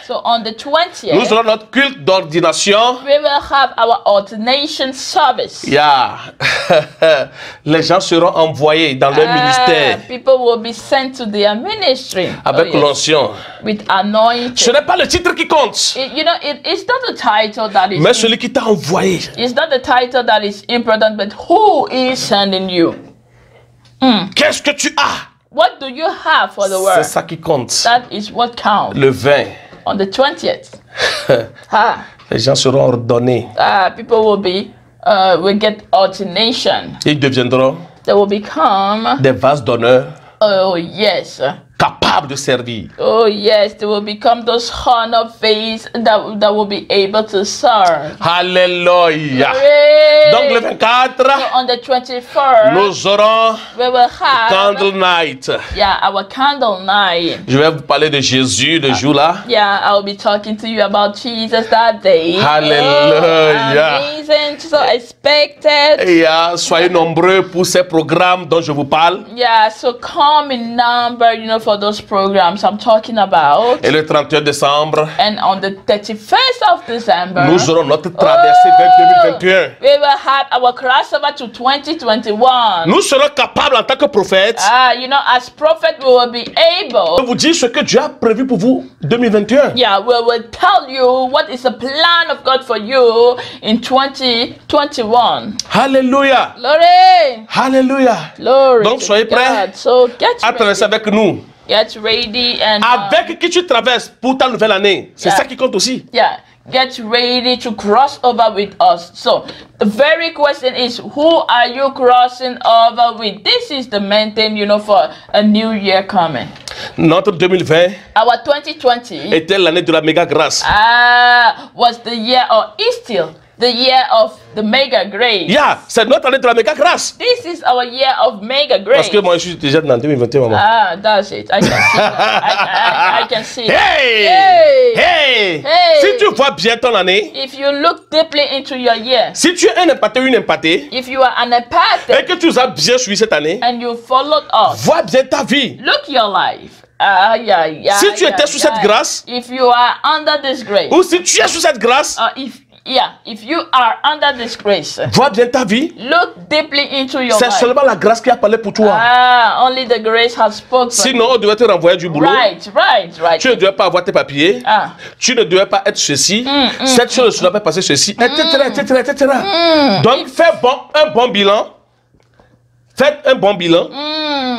So on the 20th, nous aurons notre culte d'ordination. we will have our ordination service. Yeah. Les gens seront envoyés dans leur ministère People will be sent to their ministry avec oh, yes, l'onction. with anointing. Ce n'est pas le titre qui compte, You know, it's not the title that is. mais celui qui t'a envoyé. It's not the title that is important, but who is sending you? Qu'est-ce que tu as? What do you have for the C'est word? ça qui compte. That is what counts. Le 20, On the 20th, les gens seront ordonnés. people will get ordination. Ils deviendront They will become, des vases d'honneur oh yes, capables de servir. oh yes, they will become those honor face that will be able to serve. Alléluia. Hooray! Donc le 24, On the 21st, nous aurons we will have Candle Night. our candle night. Je vais vous parler de Jésus le jour-là. Yeah, I'll be talking to you about Jesus that day. Hallelujah. Oh, amazing, so expected. Et soyez nombreux pour ces programmes dont je vous parle. Yeah, so come in number, for those programs I'm talking about. Et le 31 décembre, And on the 31st of December, nous aurons notre traversée vers 2021. we will have our crossover to 2021. Nous serons capables en tant que prophètes As prophet, we will be able. de vous dire ce que Dieu a prévu pour vous 2021. Yeah, we will tell you what is the plan of God for you in 2021. Alléluia. Glory. Alléluia. Glory. Donc, to soyez prêts God. So get à traverser ready. avec nous. Get ready and Avec qui tu traverses pour ta nouvelle année. C'est Yeah. ça qui compte aussi. yeah, get ready to cross over with us. So the very question is, who are you crossing over with? This is the main thing, for a new year coming. Notre 2020 Our 2020 était l'année de la méga grâce. was the year, or is still the year of the mega grace. Yeah, c'est notre année de la méga grâce. This is our year of mega grace. Parce que moi, je suis déjà dans 2021, maman. That's it. I can see that. I can see that. Hey! Hey! Hey! Hey! Si tu vois bien ton année, If you look deeply into your year, si tu es un impacté ou une impactée, if you are an et empathic que tu as bien suivi cette année, and you followed us, vois bien ta vie. look your life. Si tu étais sous cette grâce, if you are under this grace, ou si tu es sous cette grâce, if you are under this grace, vois bien ta vie. look deeply into your C'est life. seulement la grâce qui a parlé pour toi. Only the grace has spoken. Sinon, on devait te renvoyer du boulot. Right. Tu ne devais pas avoir tes papiers. Tu ne devais pas être ceci. Cette chose ne doit pas passer ceci, etc. Donc, fais un bon bilan. Faites un bon bilan.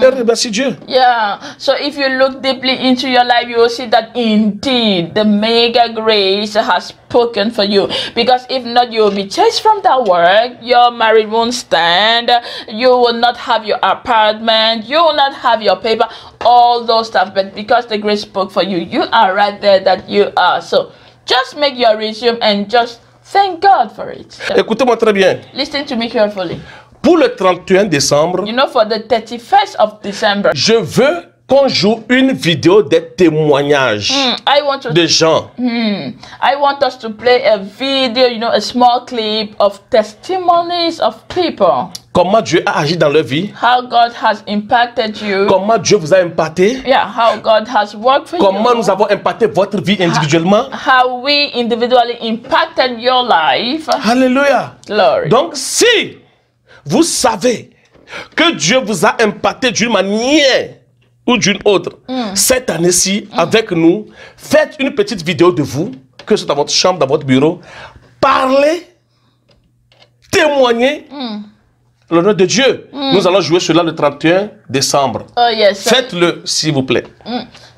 Et remercie Dieu. Yeah. So if you look deeply into your life, you will see that indeed the mega grace has spoken for you. Because if not, you will be chased from that work. Your marriage won't stand. You will not have your apartment. You will not have your paper. All those stuff. But because the grace spoke for you, you are right there that you are. So just make your resume and just Thank God for it. Écoutez-moi très bien. Listen to me carefully. Pour le 31 décembre, You know, for the 31st of December, je veux qu'on joue une vidéo des témoignages I want to de gens. I want us to play a video, you know, a small clip of testimonies of people. Comment Dieu a agi dans leur vie. How God has impacted you. Comment Dieu vous a impacté. Yeah, how God has worked for Comment you. nous avons impacté votre vie individuellement. How we individually impacted your life. Alléluia. Glory. Donc si vous savez que Dieu vous a impacté d'une manière ou d'une autre cette année-ci avec nous, faites une petite vidéo de vous, que c'est dans votre chambre, dans votre bureau, parlez, témoignez le nom de Dieu. Nous allons jouer cela le 31 décembre. Oh yes. So, Faites-le s'il vous plaît.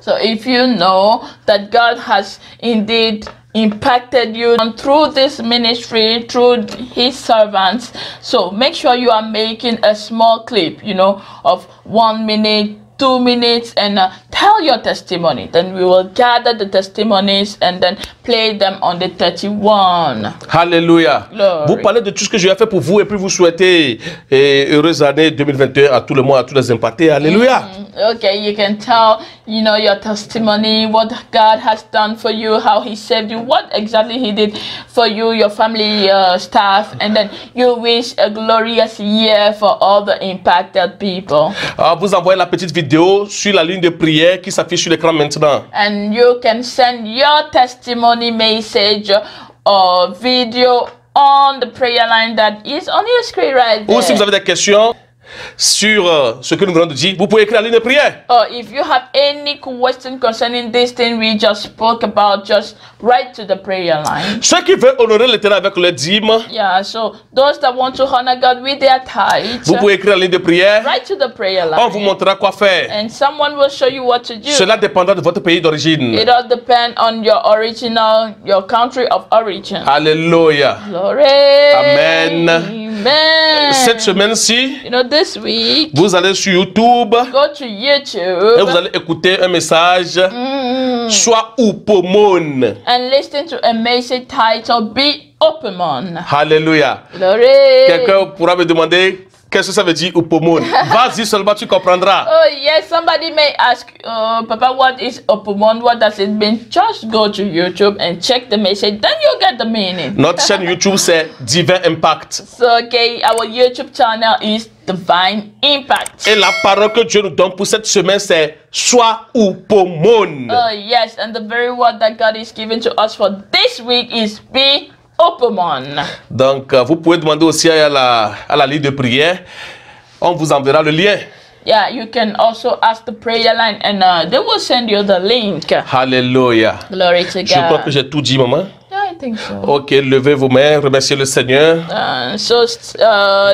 so if you know that God has indeed impacted you through this ministry, through his servants, so make sure you are making a small clip, you know, of 1 minute, 2 minutes, and tell your testimony. Then we will gather the testimonies and then play them on the 31. Alléluia. Glory. Vous parlez de tout ce que Dieu a fait pour vous et puis vous souhaitez heureuse année 2021 à tout le monde, à tous les impactés. Alléluia. Okay, you can tell, you know, your testimony, what God has done for you, how he saved you, what exactly he did for you, your family, staff, and then you wish a glorious year for all the impacted people. Vous envoyez la petite vidéo sur la ligne de prière qui s'affiche sur l'écran maintenant. And you can send your testimony message or video on the prayer line that is on your screen right there. Ou si vous avez des questions sur ce que nous venons de dire, vous pouvez écrire la ligne de prière. Or if you have any question concerning this thing we just spoke about, just write to the prayer line. Ceux qui veulent honorer l'Éternel avec le dîme, Yeah, so those that want to honor God with their tithes, vous pouvez écrire la ligne de prière. write to the prayer On vous line. montrera quoi faire. And someone will show you what to do. Cela dépendra de votre pays d'origine. It all depends on your country of origin. Alléluia. Glory. Amen. Amen. Cette semaine-ci, You know, this week, vous allez sur YouTube go to et YouTube vous allez écouter un message soit Upomone. and listen to a message titled Be Open. Alléluia. Glory. Quelqu'un pourra me demander qu'est-ce que ça veut dire Upomone. Vas-y seulement, tu comprendras. Oh yes, somebody may ask, Papa, what is Opumon? What does it mean? Just go to YouTube and check the message, then you'll get the meaning. Notre chaîne YouTube, c'est Divin Impact. So, okay, our YouTube channel is Divine Impact. Et la parole que Dieu nous donne pour cette semaine, c'est Sois Upomone. Oh yes, and the very word that God is giving to us for this week is Be Opumon. Donc, vous pouvez demander aussi à la ligne de prière. On vous enverra le lien. Yeah, you can also ask the prayer line and they will send you the link. Alléluia. Glory to Je crois que God. j'ai tout dit, maman. Yeah, I think so. Ok, levez vos mains, remerciez le Seigneur.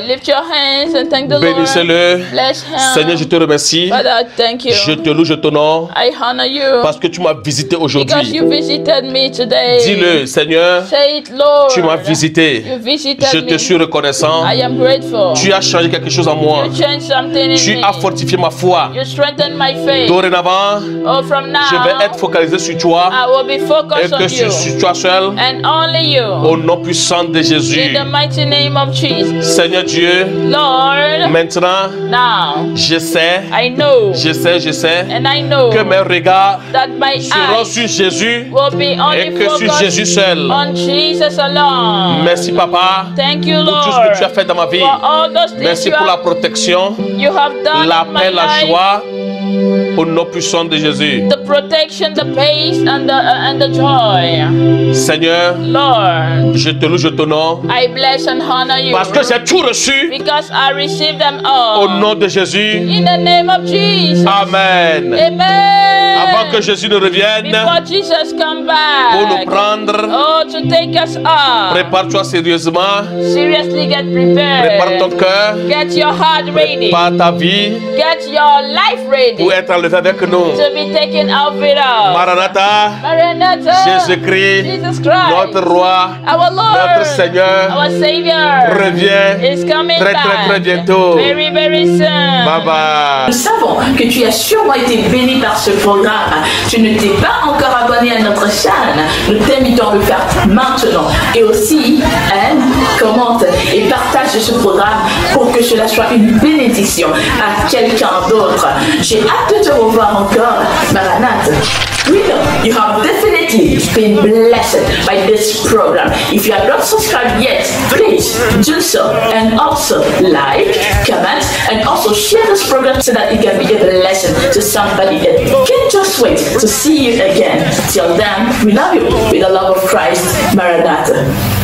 Lift your hands and thank the Lord. Bénissez-le. Bless him. Seigneur, je te remercie. Father, I thank you. Je te loue, je t'honore. I honor you Parce que tu m'as visité because aujourd'hui. you visited me today. Dis-le, Seigneur, Say it, Lord. tu m'as visité. You visited Je me. te suis reconnaissant. I am grateful. Tu as changé quelque chose en moi. You changed something in Tu me. as fortifié ma foi. You strengthened my faith. Dorénavant, Oh, from now, je vais être focalisé sur toi I will be et focused on que you sur toi seul, and only you. au nom puissant de In Jésus. the mighty name of Jesus. Seigneur Dieu, Lord, maintenant, now je sais, I know and I know que mes regards that my seront eyes sur Jésus will be et only que sur Jésus focused seul. on Jesus alone. Merci, Papa, Thank you, pour tout Lord, ce que tu as fait dans ma vie. for all those things Merci pour la protection, you have done la in my paix, la life. joie, au nom puissant de Jésus. The protection, the peace, and the joy. Seigneur, Lord, je te loue, je t'honore, I bless and honor you parce que j'ai tout reçu because I receive them au all. nom de Jésus. In the name of Jesus. Amen. Amen. Avant que Jésus ne revienne Before Jesus come pour nous back. prendre, Oh, to take us up. prépare-toi sérieusement, Seriously get prépare ton prepared. cœur, Get your heart ready. prépare ta vie Get your life ready pour être enlevé avec nous. to be taken out with us. Maranatha, Maranatha. Jésus-Christ, Jesus Christ. notre roi, Our Lord. notre Seigneur, Our Savior. revient Is coming très back. très très bientôt. Very, very soon. Bye bye. Nous savons que tu as sûrement été béni par ce programme. tu ne t'es pas encore abonné à notre chaîne, nous t'invitons à le faire maintenant. Et aussi, commente et partage ce programme pour que cela soit une bénédiction à quelqu'un d'autre. J'ai hâte de te revoir encore, Maranatha. We know you have definitely been blessed by this program. If you have not subscribed yet, please do so, and also like, comment, and also share this program so that it can be a blessing to somebody that can't just wait to see you again. Till then, we love you with the love of Christ. Maranatha.